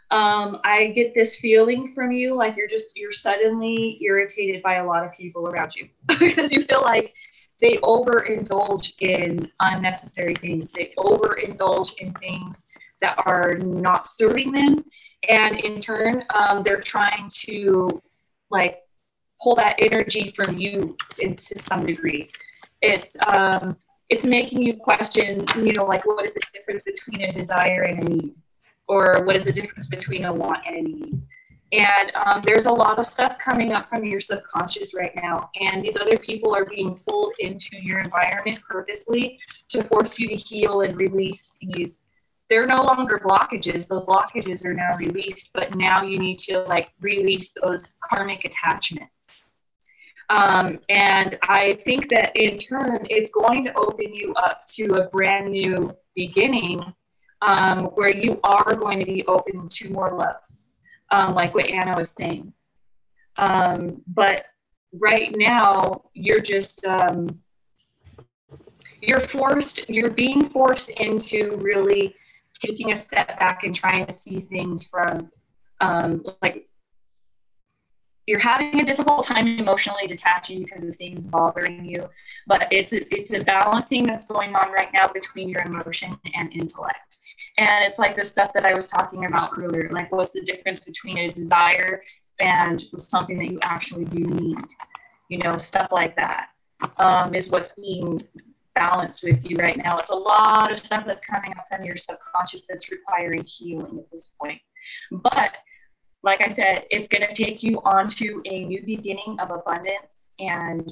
I get this feeling from you, like you're suddenly irritated by a lot of people around you because you feel like they overindulge in unnecessary things. They overindulge in things that are not serving them. And in turn, they're trying to like pull that energy from you to some degree. It's making you question, like what is the difference between a desire and a need? Or what is the difference between a want and a need? And there's a lot of stuff coming up from your subconscious right now. And these other people are being pulled into your environment purposely to force you to heal and release these. They're no longer blockages. The blockages are now released, but now you need to release those karmic attachments. And I think that in turn, it's going to open you up to a brand new beginning where you are going to be open to more love, like what Anna was saying. But right now, you're just, you're being forced into really taking a step back and trying to see things from, you're having a difficult time emotionally detaching because of things bothering you, but it's a balancing that's going on right now between your emotion and intellect. And it's like the stuff that I was talking about earlier, like what's the difference between a desire and something that you actually do need, stuff like that is what's being balanced with you right now. It's a lot of stuff that's coming up from your subconscious that's requiring healing at this point. But like I said, it's going to take you onto a new beginning of abundance and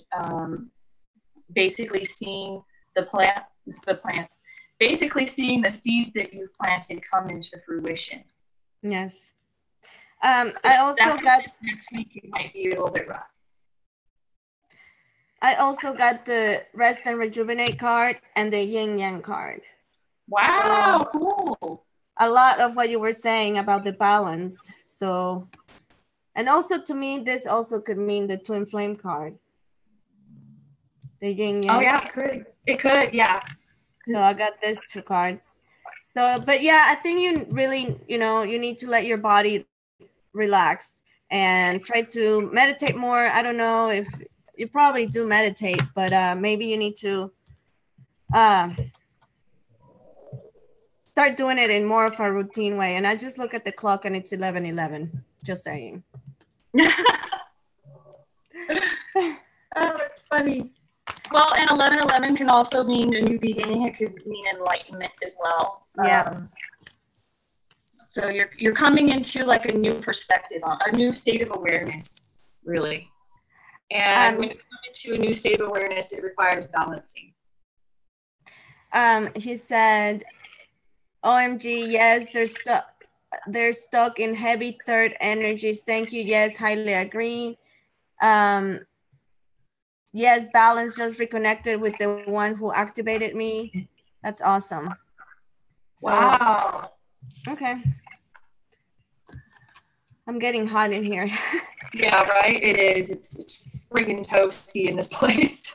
basically seeing the plants, basically seeing the seeds that you've planted come into fruition. Yes. I also got next week. It might be a little bit rough. I also got the rest and rejuvenate card and the yin yang card. Wow, cool. a lot of what you were saying about the balance. So, and also to me, this also could mean the twin flame card. The yin yang. Oh yeah, it could. It could, yeah. So I got these two cards. So, but yeah, I think you really, you know, you need to let your body relax and try to meditate more. I don't know if you probably do meditate, but maybe you need to start doing it in more of a routine way. And I just look at the clock and it's 11:11. Just saying. Oh, it's funny. Well, and 11:11 can also mean a new beginning. It could mean enlightenment as well. Yeah. So you're coming into like a new perspective, a new state of awareness, really. And when you come into a new state of awareness, it requires balancing. He said, OMG, yes, they're stuck in heavy third energies. Thank you. Yes, highly agree. Yes, balance, just reconnected with the one who activated me. That's awesome. So, wow. Okay. I'm getting hot in here. Yeah, right? It is. It's freaking toasty in this place.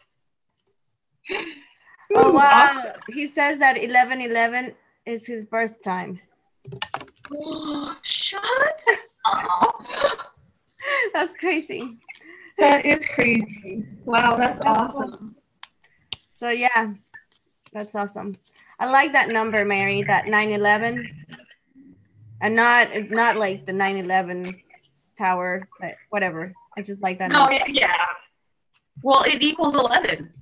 Oh, wow. Awesome. He says that 11:11 is his birth time. Shut up. That's crazy. That is crazy. Wow, that's awesome. Cool. So yeah, that's awesome. I like that number, Mary, that 9/11. And not like the 9/11 tower, but whatever. I just like that number. Yeah. Well, it equals 11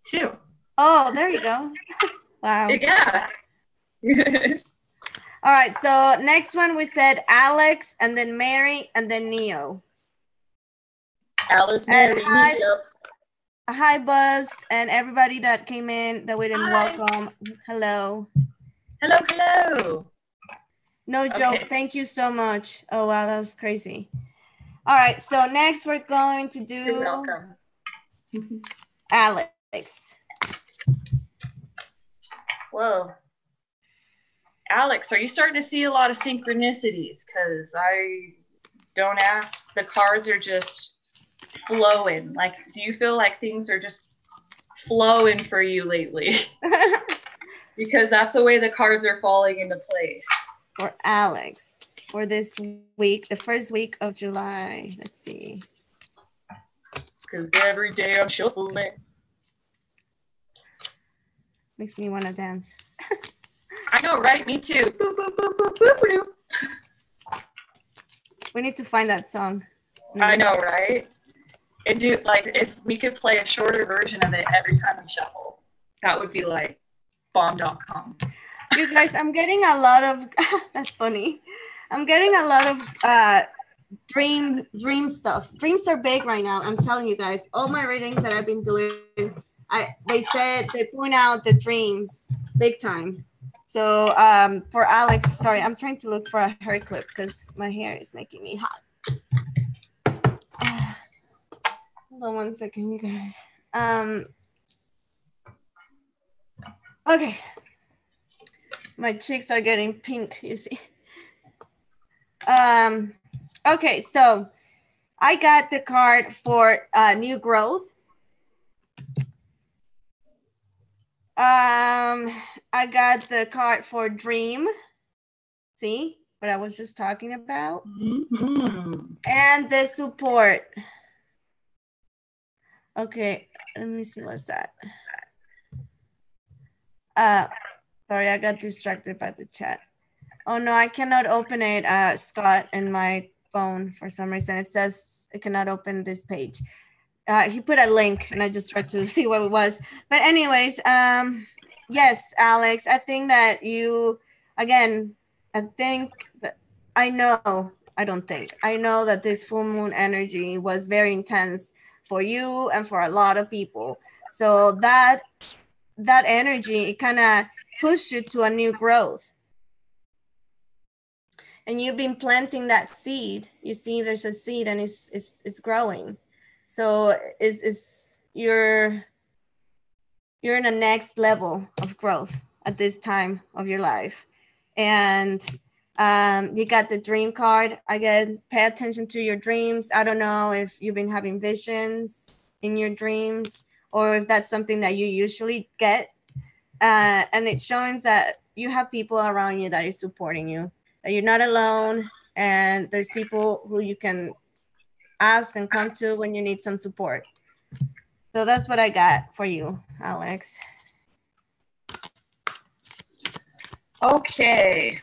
too. Oh, there you go. Wow. Yeah. All right, so next one we said Alex, and then Mary, and then Neo. Alex, Mary, Neo. Hi, Buzz, and everybody that came in that we didn't welcome. Hello. Hello, hello. No joke. Okay. Thank you so much. Oh, wow, that was crazy. All right, so next we're going to do You're welcome. Alex. Whoa. Alex, are you starting to see a lot of synchronicities? Because I don't ask. The cards are just flowing. Like, do you feel like things are just flowing for you lately? Because that's the way the cards are falling into place. For Alex, for this week, the first week of July. Let's see. Because every day I'm shuffling. Makes me want to dance. I know, right? Me too. Boop, boop, boop, boop, boop, boop. We need to find that song. I know, right? And do like if we could play a shorter version of it every time we shuffle, that would be like bomb.com. You guys, I'm getting a lot of that's funny. I'm getting a lot of dream stuff. Dreams are big right now. I'm telling you guys, all my readings that I've been doing, they point out the dreams big time. So for Alex, sorry, I'm trying to look for a hair clip because my hair is making me hot. Hold on one second, you guys. Okay. My cheeks are getting pink, you see. Okay, so I got the card for new growth. I got the card for dream. See what I was just talking about? Mm-hmm. And the support. Okay, let me see what's that. Sorry, I got distracted by the chat. Oh no, I cannot open it, Scott, in my phone for some reason. It says I cannot open this page. He put a link and I just tried to see what it was. But anyways, yes, Alex, I think that you, again, I know that this full moon energy was very intense for you and for a lot of people. So that energy, it kind of pushed you to a new growth. And you've been planting that seed. You see there's a seed and it's growing. So you're in a next level of growth at this time of your life. And you got the dream card. Again, pay attention to your dreams. I don't know if you've been having visions in your dreams or if that's something that you usually get. And it shows that you have people around you that is supporting you, that you're not alone, and there's people who you can ask and come to when you need some support. So that's what I got for you, Alex. Okay.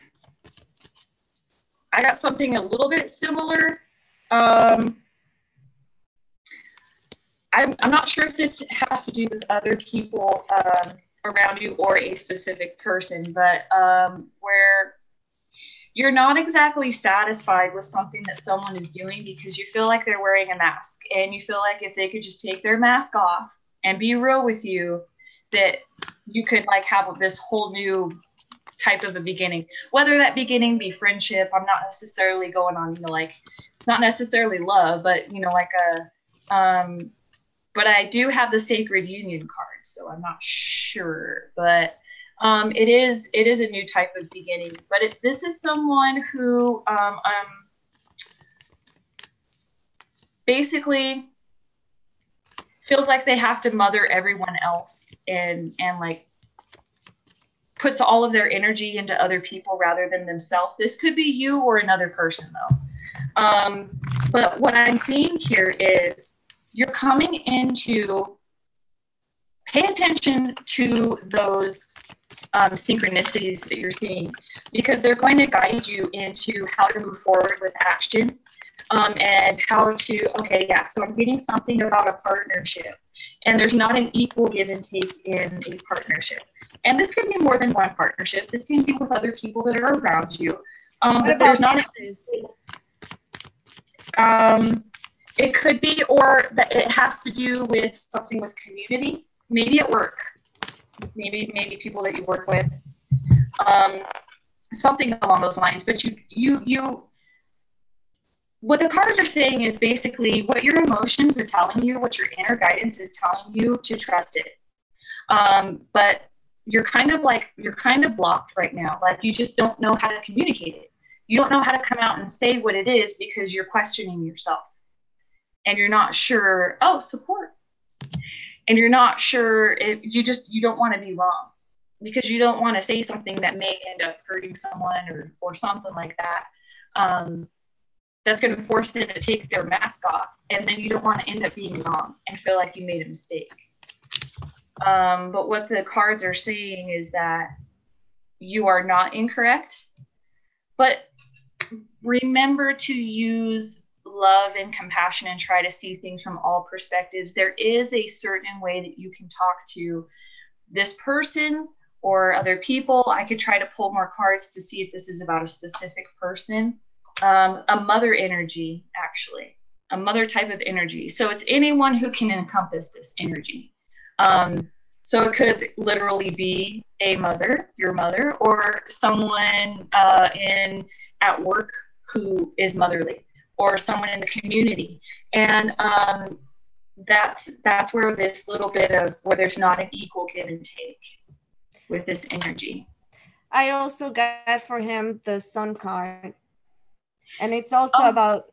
I got something a little bit similar. I'm not sure if this has to do with other people around you or a specific person, but where you're not exactly satisfied with something that someone is doing because you feel like they're wearing a mask, and you feel like if they could just take their mask off and be real with you, that you could like have this whole new type of a beginning, whether that beginning be friendship. I'm not necessarily going on, like, it's not necessarily love, but like but I do have the Sacred Union card, so I'm not sure, but it is a new type of beginning. But this is someone who basically feels like they have to mother everyone else, and like puts all of their energy into other people rather than themselves. This could be you or another person, though. But what I'm seeing here is you're coming into pay attention to those synchronicities that you're seeing, because they're going to guide you into how to move forward with action, and how to, okay, yeah, so I'm getting something about a partnership, and there's not an equal give and take in a partnership. And this could be more than one partnership. This can be with other people that are around you. But there's not it could be, or that it has to do with something with community, maybe at work, maybe people that you work with, something along those lines. But you what the cards are saying is basically what your emotions are telling you, what your inner guidance is telling you, to trust it. But you're kind of blocked right now. Like, you just don't know how to communicate it. You don't know how to come out and say what it is because you're questioning yourself. And you're not sure, support. And you're not sure if you don't want to be wrong, because you don't want to say something that may end up hurting someone or something like that. That's going to force them to take their mask off. And then you don't want to end up being wrong and feel like you made a mistake. But what the cards are saying is that you are not incorrect, but remember to use love and compassion and try to see things from all perspectives. There is a certain way that you can talk to this person or other people. I could try to pull more cards to see if this is about a specific person. A mother energy, actually, a mother type of energy. So it's anyone who can encompass this energy. So it could literally be a mother, your mother, or someone at work who is motherly, or someone in the community. And that's where this little bit of where there's not an equal give and take with this energy. I also got for him the Sun card. And it's also about,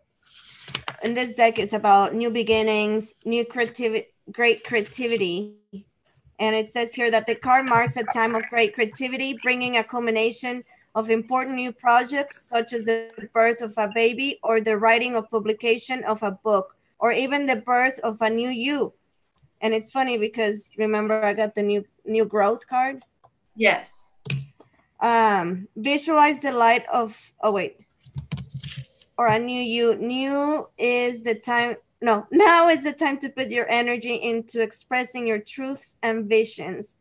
in this deck, it's about new beginnings, new creativity, great creativity. And it says here that the card marks a time of great creativity, bringing a culmination of important new projects, such as the birth of a baby or the writing or publication of a book, or even the birth of a new you. And it's funny because, remember, I got the new growth card? Yes. Visualize the light of, or a new you. Now is the time to put your energy into expressing your truths and visions.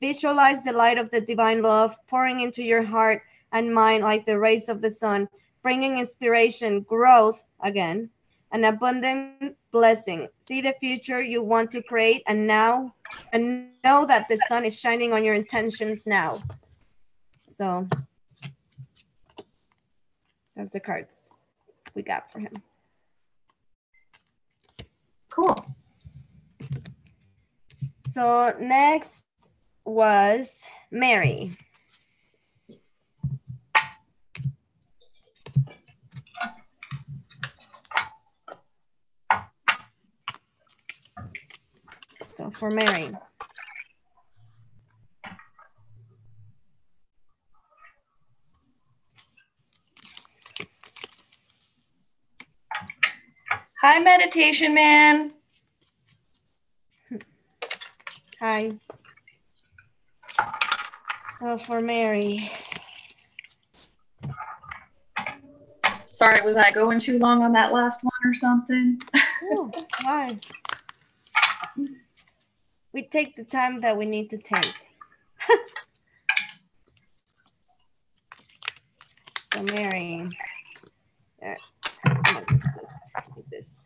Visualize the light of the divine love pouring into your heart and mind like the rays of the sun, bringing inspiration, growth, again, an abundant blessing. See the future you want to create and know that the sun is shining on your intentions now. So that's the cards we got for him. Cool. So next was Mary. for Mary. Hi, meditation man. Hi. So for Mary. Sorry, was I going too long on that last one or something? Oh, why? We take the time that we need to take. So Mary, there. I'm gonna do this like this.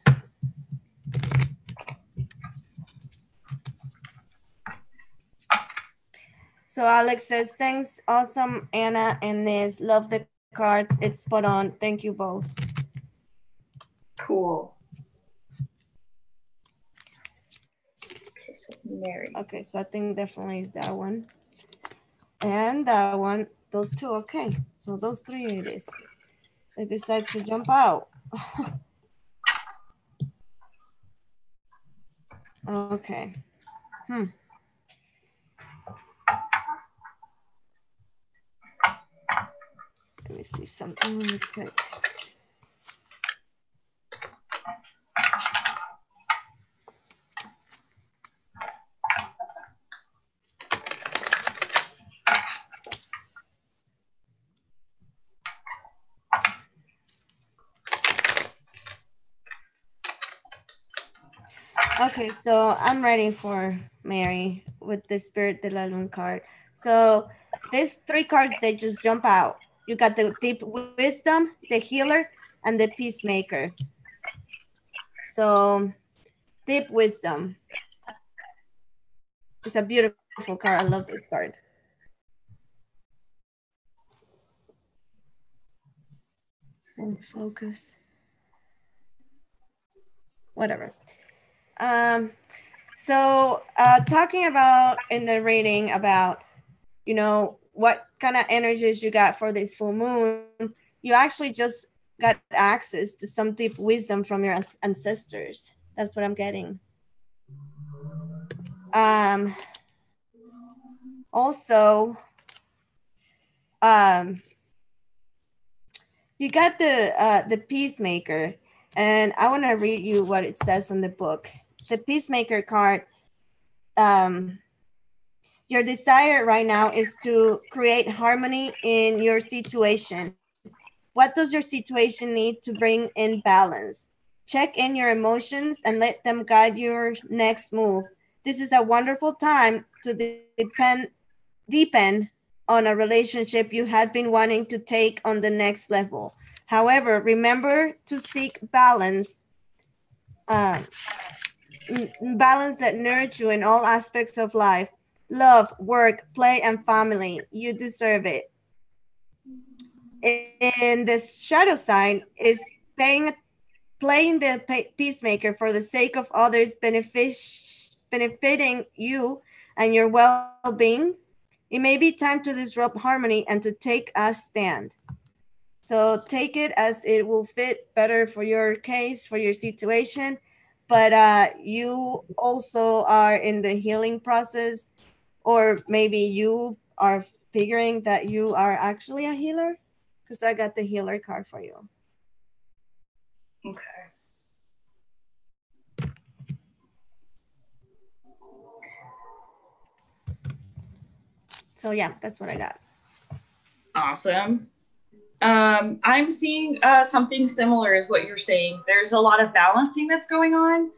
So Alex says, thanks, awesome, Anna and Nizz. Love the cards. It's spot on. Thank you both. Cool. Okay, so Mary. Okay, so I think definitely is that one. And that one, those two, okay. So those three it is. They decide to jump out. Okay. Let me see something really quick. Okay, so I'm ready for Mary with the Spirit de la Lune card. So these three cards, they just jump out. You got the Deep Wisdom, the Healer, and the Peacemaker. So Deep Wisdom. It's a beautiful card. I love this card. And focus. Whatever. So talking about in the reading about, you know, what kind of energies you got for this full moon, you actually just got access to some deep wisdom from your ancestors. That's what I'm getting. Also, you got the Peacemaker, and I want to read you what it says on the book. The Peacemaker card, your desire right now is to create harmony in your situation. What does your situation need to bring in balance? Check in your emotions and let them guide your next move. This is a wonderful time to deepen on a relationship you had been wanting to take on the next level. However, remember to seek balance, balance that nourish you in all aspects of life. Love, work, play, and family. You deserve it. And the shadow sign is playing the peacemaker for the sake of others, benefiting you and your well-being. It may be time to disrupt harmony and to take a stand. So take it as it will fit better for your case, for your situation. But you also are in the healing process, or maybe you are figuring that you are actually a healer, because I got the healer card for you. Okay. So yeah, that's what I got. Awesome. I'm seeing something similar as what you're saying. There's a lot of balancing that's going on.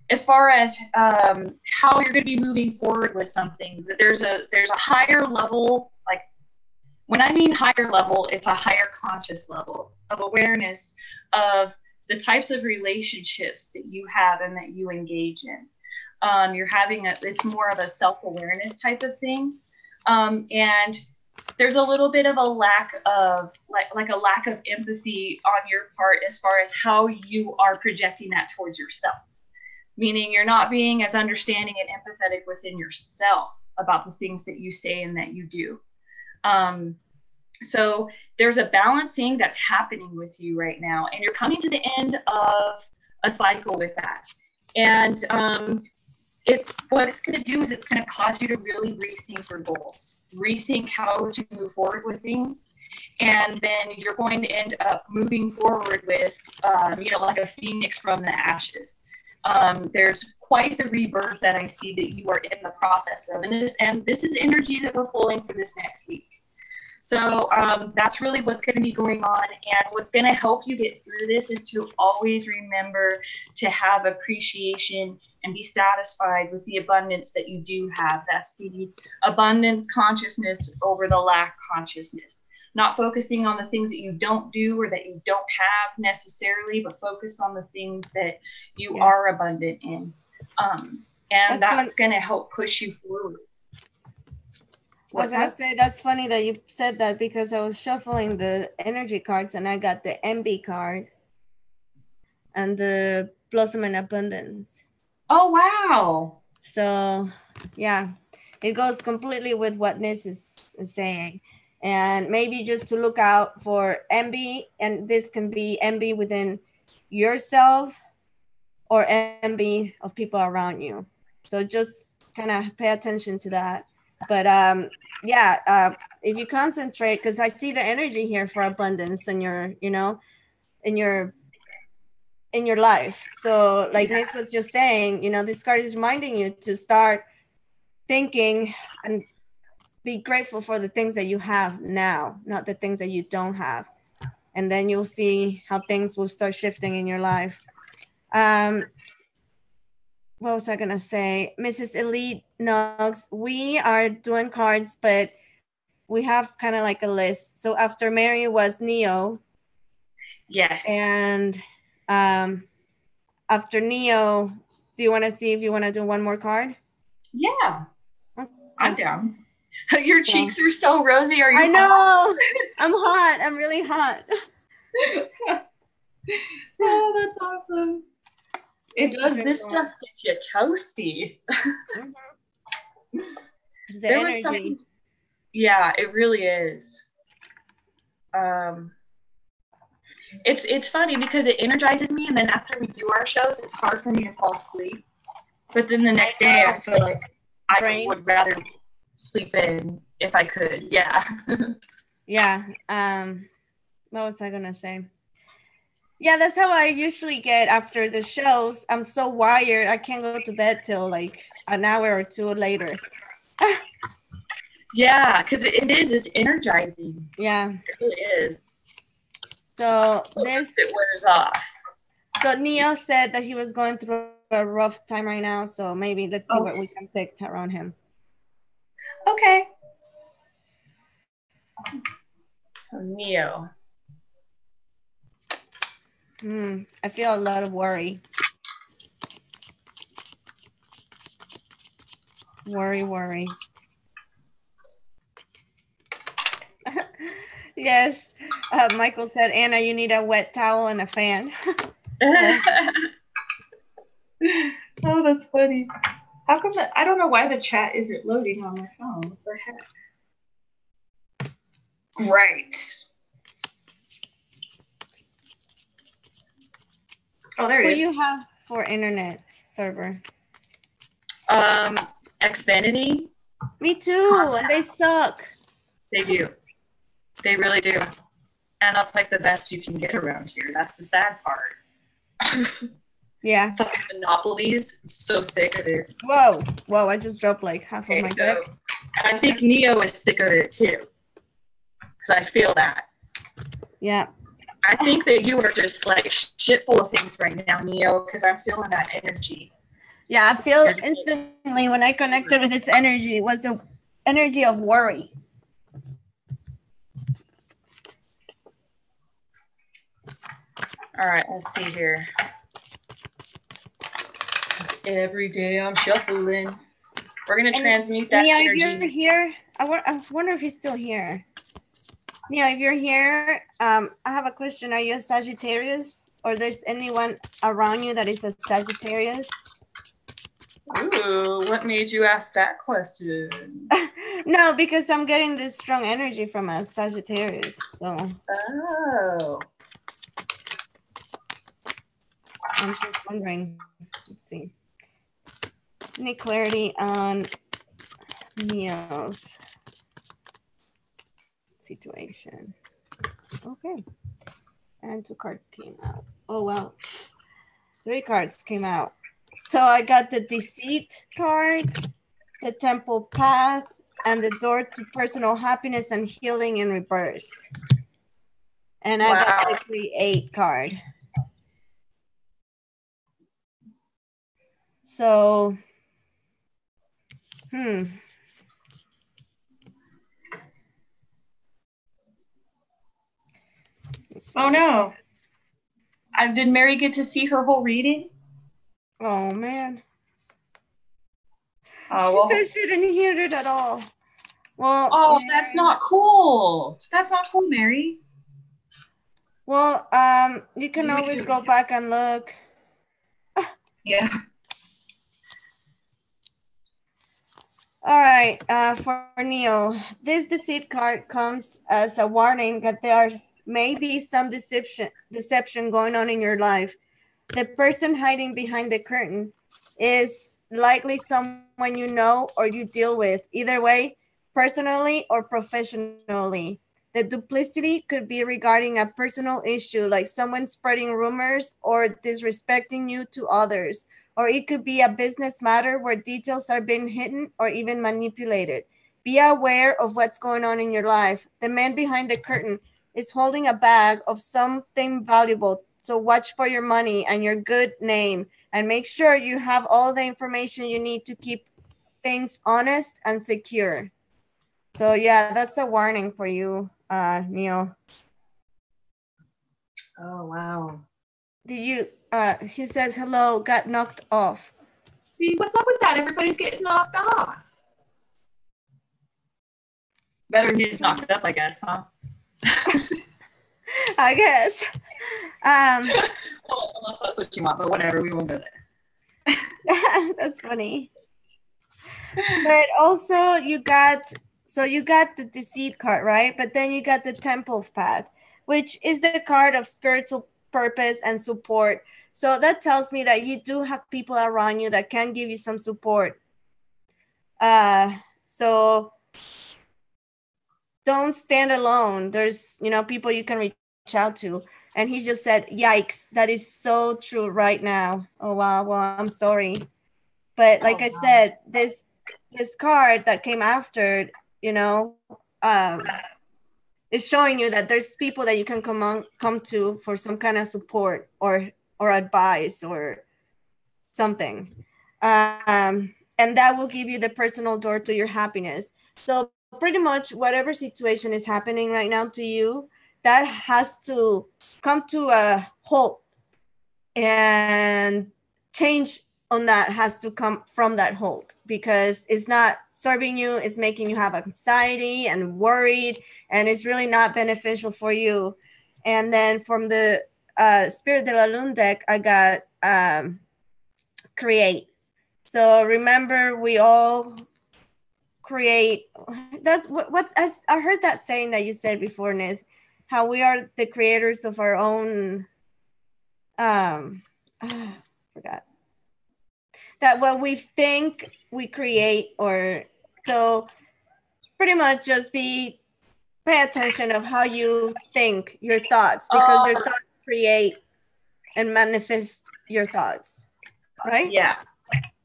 As far as how you're going to be moving forward with something, there's a higher level, like when I mean higher level, it's a higher conscious level of awareness of the types of relationships that you have and that you engage in. You're having it's more of a self-awareness type of thing. And there's a little bit of a lack of like a lack of empathy on your part as far as how you are projecting that towards yourself, meaning you're not being as understanding and empathetic within yourself about the things that you say and that you do. So there's a balancing that's happening with you right now, and you're coming to the end of a cycle with that. And it's what it's going to do is it's going to cause you to really rethink your goals, rethink how to move forward with things. And then you're going to end up moving forward with, like a phoenix from the ashes. There's quite the rebirth that I see that you are in the process of. And this is energy that we're pulling for this next week. So that's really what's going to be going on. And what's going to help you get through this is to always remember to have appreciation and be satisfied with the abundance that you do have. That's the abundance consciousness over the lack consciousness. Not focusing on the things that you don't do or that you don't have necessarily, but focus on the things that you are abundant in. And that's going to help push you forward. I was going to say, that's funny that you said that, because I was shuffling the energy cards and I got the MB card and the Blossom and Abundance. Oh, wow. So, yeah, it goes completely with what Nizz is saying. And maybe just to look out for MB, and this can be MB within yourself or MB of people around you. So just kind of pay attention to that. But if you concentrate, because I see the energy here for abundance in your, in your life. So like Nizz was just saying, this card is reminding you to start thinking and be grateful for the things that you have now, not the things that you don't have. And then you'll see how things will start shifting in your life. What was I going to say? Mrs. Elite Nuggs, we are doing cards, but we have kind of like a list. So after Mary was Neo. Yes. And after Neo, do you want to see if you want to do one more card? Yeah. Okay. I'm down. Your cheeks are so rosy. Are you? I know. I'm hot. I'm really hot. Oh, that's awesome. It does. This stuff gets you toasty. There was something. Yeah, it really is. It's funny because it energizes me, and then after we do our shows, it's hard for me to fall asleep. But then the next day, I feel like I would rather sleep in if I could. Yeah. Yeah. What was I gonna say? Yeah, that's how I usually get after the shows. I'm so wired, I can't go to bed till like an hour or two later. Yeah, because it's energizing. Yeah. It really is. So it wears off. So Neo said that he was going through a rough time right now, so maybe let's see what we can pick around him. Okay. Neo. I feel a lot of worry. Worry. Yes. Michael said, Anna, you need a wet towel and a fan. Oh, that's funny. How come I don't know why the chat isn't loading on my phone. What the heck? Great. Oh, there it is. What do you have for internet server? Xfinity. Me too, and they suck. They do. They really do. And that's like the best you can get around here. That's the sad part. Yeah. Fucking monopolies. I'm so sick of it. Whoa, I just dropped like half of my deck. And I think Neo is sick of it too. Because I feel that. Yeah. I think that you are just like shit full of things right now, Neo, because I'm feeling that energy. Yeah, I feel instantly when I connected with this energy, it was the energy of worry. All right, let's see here. Every day I'm shuffling. We're going to transmute that energy. If you're here, I wonder if he's still here. Neo, if you're here, I have a question. Are you a Sagittarius? Or there's anyone around you that is a Sagittarius? Ooh, what made you ask that question? No, because I'm getting this strong energy from a Sagittarius. So. Oh. I'm just wondering. Let's see. Any clarity on Neo's situation? Okay. And 2 cards came out. Oh, wow. 3 cards came out. So I got the Deceit card, the Temple Path, and the Door to Personal Happiness and Healing in reverse. And I got the Create card. So, Oh no. Did Mary get to see her whole reading? Oh man. Oh, she said she didn't hear it at all. Well, oh, that's not cool. That's not cool, Mary. Well, you can always go back and look. Yeah. All right, for Neo, this Deceit card comes as a warning that there may be some deception going on in your life. The person hiding behind the curtain is likely someone you know or you deal with, either way, personally or professionally. The duplicity could be regarding a personal issue, like someone spreading rumors or disrespecting you to others. Or it could be a business matter where details are being hidden or even manipulated. Be aware of what's going on in your life. The man behind the curtain is holding a bag of something valuable. So watch for your money and your good name, and make sure you have all the information you need to keep things honest and secure. So yeah, that's a warning for you, Neo. Oh, wow. Did you, he says, hello, got knocked off. See, what's up with that? Everybody's getting knocked off. Better get knocked up, I guess, huh? I guess. Well, unless that's what you want, but whatever, we won't go there. That's funny. But also you got the Deceit card, right? But then you got the Temple Path, which is the card of spiritual purpose and support. So that tells me that you do have people around you that can give you some support. So don't stand alone. There's, people you can reach out to. And he just said, yikes, that is so true right now. Oh, wow. Well, I'm sorry. But like I said, this card that came after, is showing you that there's people that you can come to for some kind of support or advice or something. And that will give you the personal door to your happiness. So pretty much whatever situation is happening right now to you, that has to come to a halt, and change on that has to come from that halt, because it's not serving you. It's making you have anxiety and worried, and it's really not beneficial for you. And then from the Spirit de la Lune deck, I got create. So remember, we all create. That's what's I heard that saying that you said before, Nizz, how we are the creators of our own forgot that what we think we create. Or so pretty much just pay attention of how you think, your thoughts, because your thoughts create and manifest your thoughts, right? Yeah.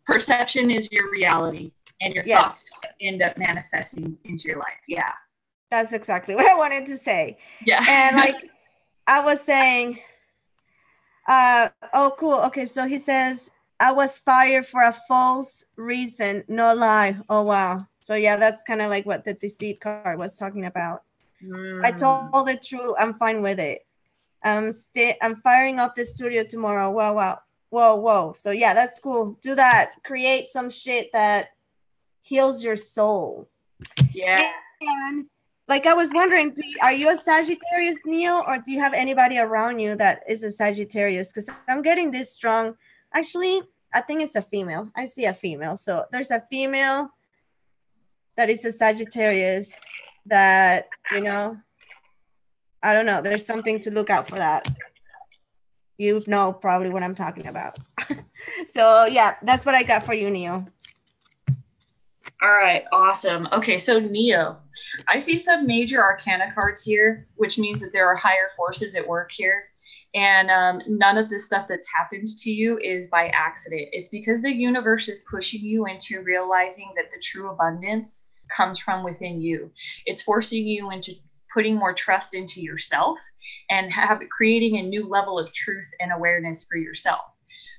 Perception is your reality, and your thoughts end up manifesting into your life. Yeah. That's exactly what I wanted to say. Yeah. And like I was saying, oh, cool. Okay, so he says, I was fired for a false reason, no lie. Oh, wow. So yeah, that's kind of like what the Deceit card was talking about. I told the truth. I'm fine with it. I'm firing up the studio tomorrow. Wow. Whoa. So yeah, that's cool. Do that. Create some shit that heals your soul. Yeah. And like I was wondering, are you a Sagittarius, Neo, or do you have anybody around you that is a Sagittarius? Because I'm getting this strong. Actually, I think it's a female. I see a female. So there's a female that is a Sagittarius that, I don't know. There's something to look out for that. You know probably what I'm talking about. So yeah, that's what I got for you, Neo. All right, awesome. Okay, so Neo, I see some major arcana cards here, which means that there are higher forces at work here. And none of the stuff that's happened to you is by accident. It's because the universe is pushing you into realizing that the true abundance comes from within you. It's forcing you into putting more trust into yourself and creating a new level of truth and awareness for yourself.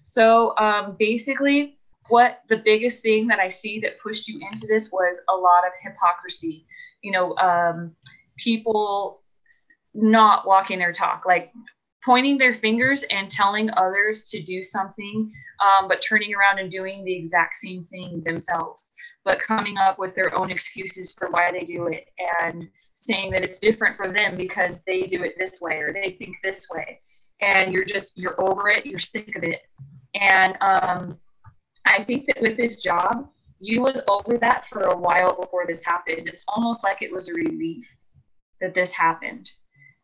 So basically, what the biggest thing that I see that pushed you into this was a lot of hypocrisy. People not walking their talk, like pointing their fingers and telling others to do something, but turning around and doing the exact same thing themselves, but coming up with their own excuses for why they do it and saying that it's different for them because they do it this way or they think this way. And you're over it, you're sick of it. And I think that with this job, you was over that for a while before this happened. It's almost like it was a relief that this happened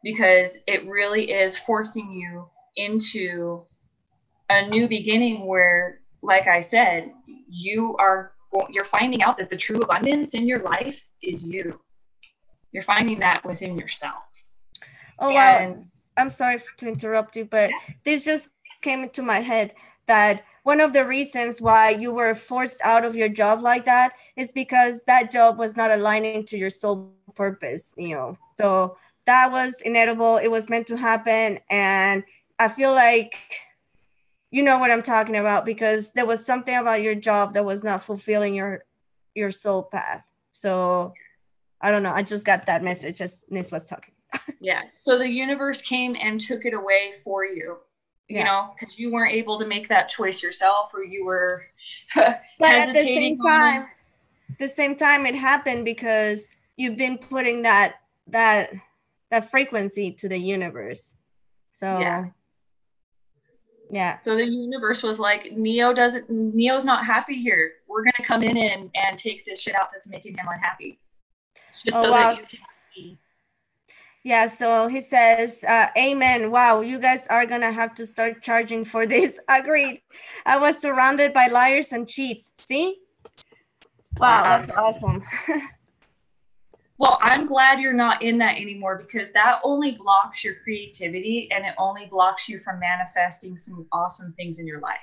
because it really is forcing you into a new beginning where, like I said, you're finding out that the true abundance in your life is you. You're finding that within yourself. Oh, wow. I'm sorry to interrupt you, but this just came into my head that one of the reasons why you were forced out of your job like that is because that job was not aligning to your soul purpose, So that was inevitable. It was meant to happen. And I feel like you know what I'm talking about because there was something about your job that was not fulfilling your soul path. So I don't know. I just got that message as Nizz was talking. Yeah. So the universe came and took it away for you. Because you weren't able to make that choice yourself, or you were but at the same time, it happened because you've been putting that frequency to the universe. So yeah. So the universe was like, Neo's not happy here. We're gonna come in and take this shit out that's making him unhappy. Just so that you can see. Yeah, so he says, amen. Wow, you guys are going to have to start charging for this. Agreed. I was surrounded by liars and cheats. See? Wow, that's awesome. Well, I'm glad you're not in that anymore because that only blocks your creativity and it only blocks you from manifesting some awesome things in your life.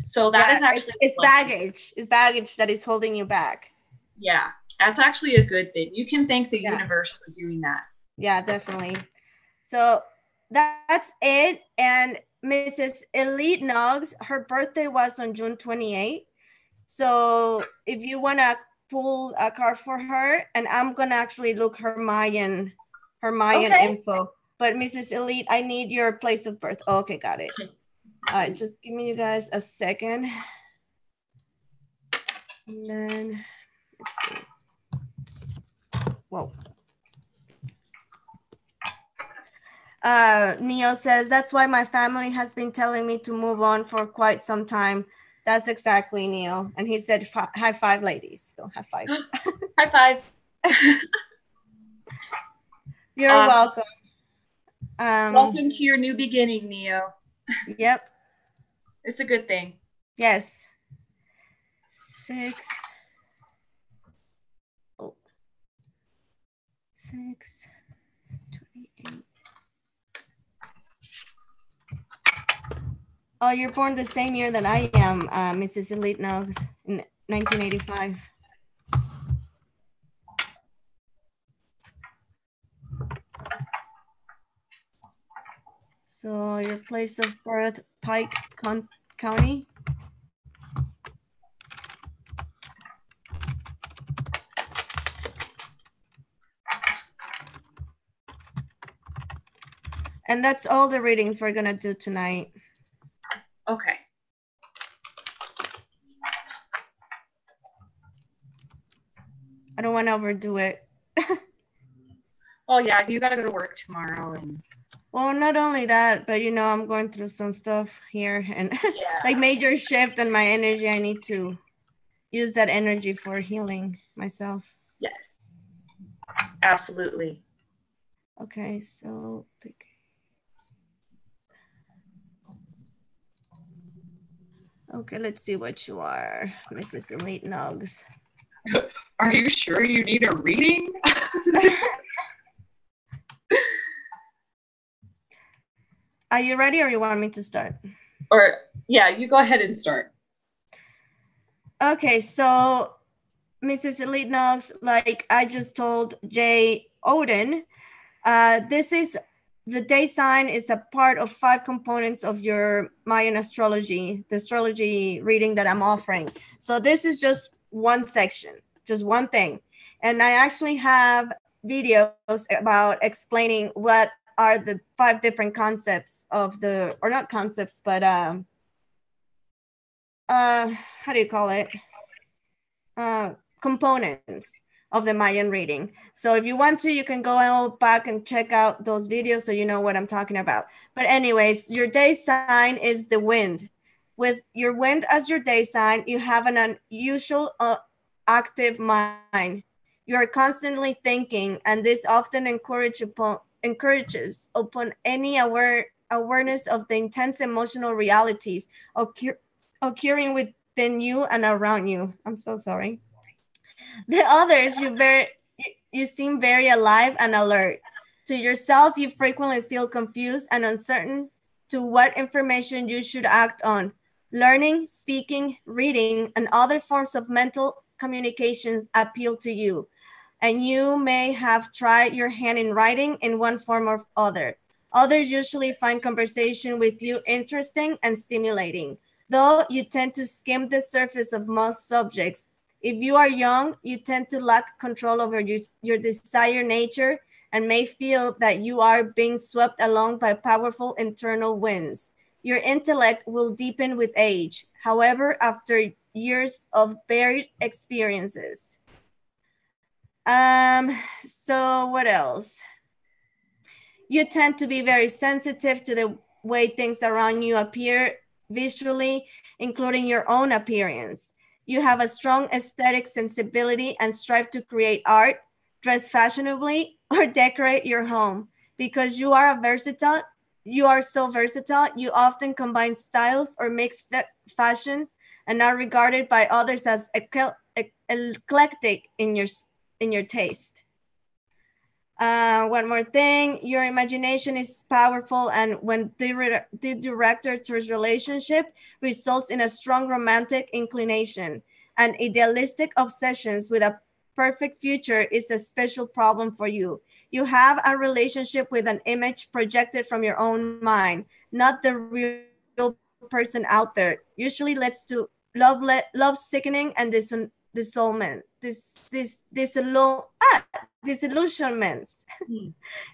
So that is actually it's baggage. It's baggage that is holding you back. Yeah, that's actually a good thing. You can thank the universe for doing that. Yeah, definitely. So that's it. And Mrs. Elite Noggs, her birthday was on June 28th. So if you want to pull a card for her, and I'm going to actually look her Mayan info. But Mrs. Elite, I need your place of birth. Oh, okay, got it. All right, just give me you guys a second. And then, let's see. Whoa. Neo says, that's why my family has been telling me to move on for quite some time. That's exactly Neo. And he said, high five, ladies. So high five. High five. You're welcome. Welcome to your new beginning, Neo. Yep. It's a good thing. Yes. 6. Oh. 6. 28. Oh, you're born the same year that I am, Mrs. Elite Noggs, in 1985. So your place of birth, Pike County. And that's all the readings we're going to do tonight. Okay. I don't want to overdo it. Oh, yeah, you got to go to work tomorrow. Well, not only that, but, I'm going through some stuff here and like major shift in my energy. I need to use that energy for healing myself. Yes, absolutely. Okay, so pick. Okay, let's see what you are, Mrs. Elite Noggs. Are you sure you need a reading? Are you ready or you want me to start? Or, yeah, you go ahead and start. Okay, so Mrs. Elite Knox, like I just told Jay Odin, this is the day sign is a part of 5 components of your Mayan astrology, the astrology reading that I'm offering. So this is just one section, just one thing. And I actually have videos about explaining what are the 5 different concepts of the, or not concepts, but how do you call it? Components of the Mayan reading. So if you want to, you can go back and check out those videos so you know what I'm talking about. But anyways, your day sign is the wind. With your wind as your day sign, you have an unusual active mind. You are constantly thinking, and this often encourages upon any awareness of the intense emotional realities occurring within you and around you. I'm so sorry. The others, you seem very alive and alert. To yourself, you frequently feel confused and uncertain to what information you should act on. Learning, speaking, reading, and other forms of mental communications appeal to you, and you may have tried your hand in writing in one form or other. Others usually find conversation with you interesting and stimulating, though you tend to skim the surface of most subjects. If you are young, you tend to lack control over your desired nature and may feel that you are being swept along by powerful internal winds. Your intellect will deepen with age, however, after years of varied experiences. So what else? You tend to be very sensitive to the way things around you appear visually, including your own appearance. You have a strong aesthetic sensibility and strive to create art, dress fashionably, or decorate your home. Because you are so versatile, you often combine styles or mix fashion and are regarded by others as eclectic in your taste. One more thing, your imagination is powerful, and when the director towards relationship results in a strong romantic inclination, and idealistic obsessions with a perfect future is a special problem for you. You have a relationship with an image projected from your own mind, not the real person out there. Usually leads to love sickening and disillusionments.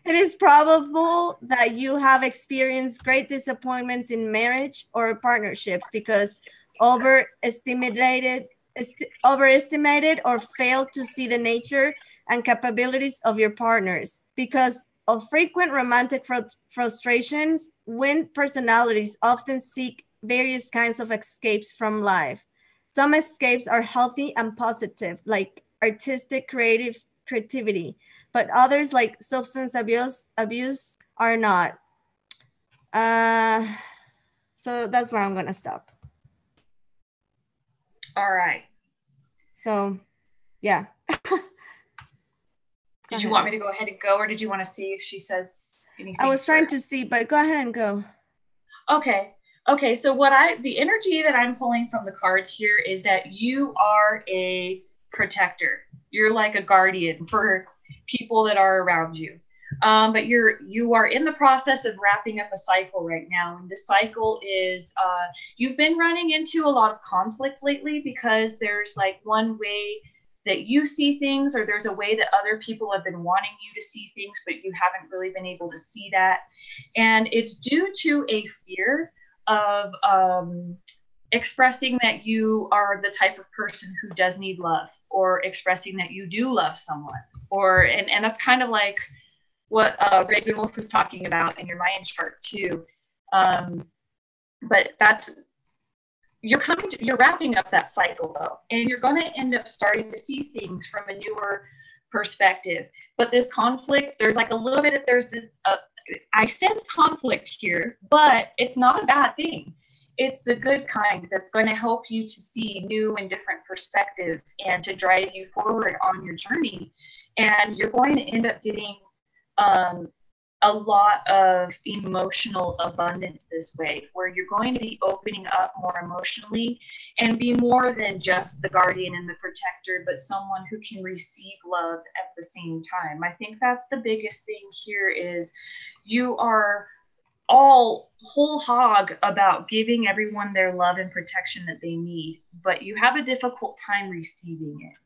It is probable that you have experienced great disappointments in marriage or partnerships because overestimated or failed to see the nature and capabilities of your partners. Because of frequent romantic frustrations, wind personalities often seek various kinds of escapes from life. Some escapes are healthy and positive, like artistic creativity, but others, like substance abuse are not. So that's where I'm gonna stop. All right. So, yeah. Did you want me to go ahead and go, or did you want to see if she says anything? I was trying to see, but go ahead and go. Okay. So the energy that I'm pulling from the cards here is that you are a protector. You're like a guardian for people that are around you. But you are in the process of wrapping up a cycle right now. And this cycle is, you've been running into a lot of conflict lately because there's like one way that you see things, or there's a way that other people have been wanting you to see things, but you haven't really been able to see that. And it's due to a fear of expressing that you are the type of person who does need love, or expressing that you do love someone, and that's kind of like what Reagan Wolf was talking about in your Mayan chart too. But you're wrapping up that cycle though, and you're going to end up starting to see things from a newer perspective. But this conflict, there's like a little bit of, there's this, I sense conflict here, but it's not a bad thing. it's the good kind that's going to help you to see new and different perspectives and to drive you forward on your journey. And you're going to end up getting a lot of emotional abundance this way, where you're going to be opening up more emotionally and be more than just the guardian and the protector, but someone who can receive love at the same time. I think that's the biggest thing here is you are all whole hog about giving everyone their love and protection that they need, but you have a difficult time receiving it.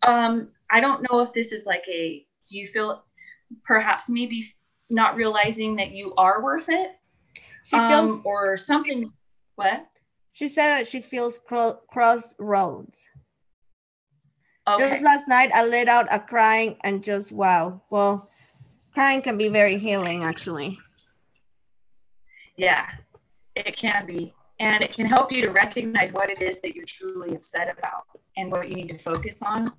I don't know if this is like do you feel perhaps maybe not realizing that you are worth it? She feels, or something. What? She said that she feels crossroads. Okay. Just last night, I let out a crying and just wow. Well, crying can be very healing, actually. Yeah, it can be. And it can help you to recognize what it is that you're truly upset about and what you need to focus on.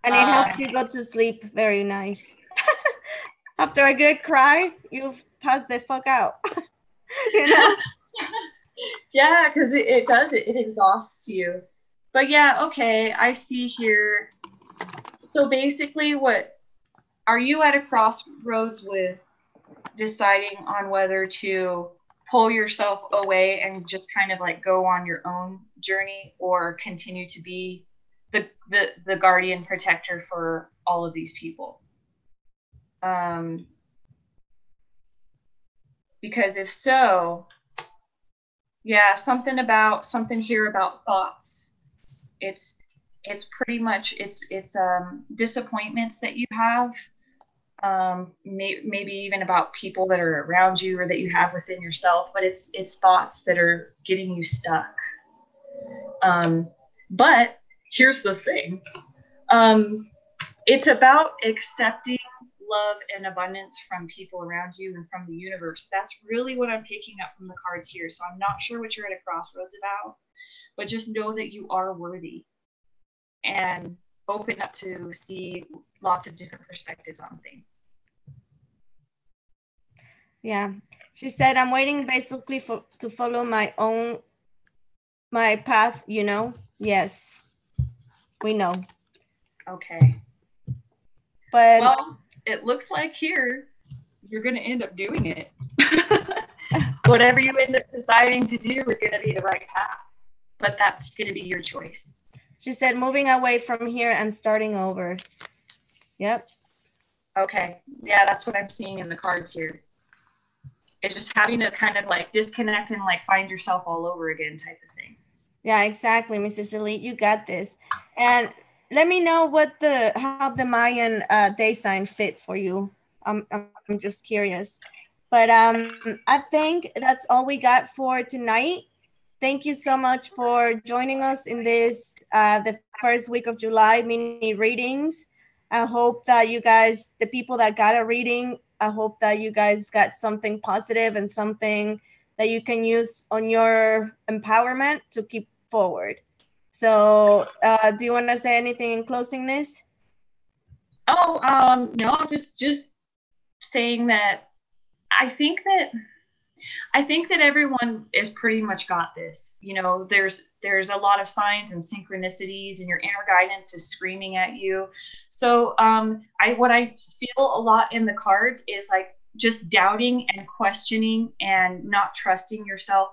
And it helps you go to sleep very nice. After a good cry, you pass the fuck out. You know? Yeah, because it does. It exhausts you. But yeah, okay, I see here. So basically, are you at a crossroads with deciding on whether to pull yourself away and just kind of like go on your own journey, or continue to be the guardian protector for all of these people? Because if so, yeah, something here about thoughts. It's pretty much it's disappointments that you have, maybe even about people that are around you or that you have within yourself, but it's thoughts that are getting you stuck. But here's the thing. It's about accepting love and abundance from people around you and from the universe. That's really what I'm picking up from the cards here. So I'm not sure what you're at a crossroads about, but just know that you are worthy and open up to see lots of different perspectives on things. Yeah. She said, I'm waiting basically to follow my path, you know? Yes, we know. Okay. But well, it looks like here you're going to end up doing it. Whatever you end up deciding to do is going to be the right path, but that's going to be your choice. She said, moving away from here and starting over. Yep. Okay. Yeah, that's what I'm seeing in the cards here. It's just having to kind of like disconnect and like find yourself all over again type of thing. Yeah, exactly, Mrs. Elite. You got this. And let me know how the Mayan day sign fit for you. I'm just curious. But I think that's all we got for tonight. Thank you so much for joining us in this the first week of July mini readings. I hope that you guys, the people that got a reading, I hope that you guys got something positive and something that you can use on your empowerment to keep forward. So do you want to say anything in closing this? Oh, no, just saying that I think that everyone is pretty much got this. You know, there's a lot of signs and synchronicities, and your inner guidance is screaming at you. So what I feel a lot in the cards is like just doubting and questioning and not trusting yourself,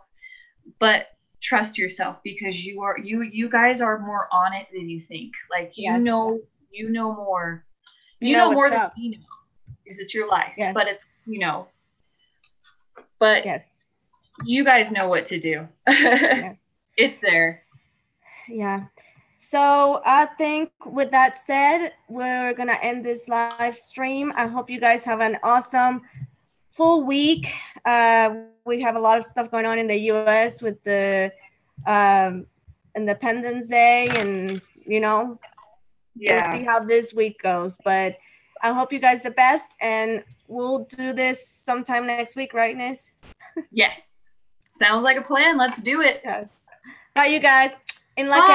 but trust yourself, because you guys are more on it than you think. Like you know more. You know more than you know, because it's your life. Yes. But it's but yes, you guys know what to do. Yes. It's there. Yeah. So I think with that said, we're going to end this live stream. I hope you guys have an awesome full week. We have a lot of stuff going on in the US with the Independence Day, and, you know, we'll see how this week goes. But I hope you guys the best, and we'll do this sometime next week, right, Nizz? Yes. Sounds like a plan. Let's do it. Yes. Bye, you guys. In like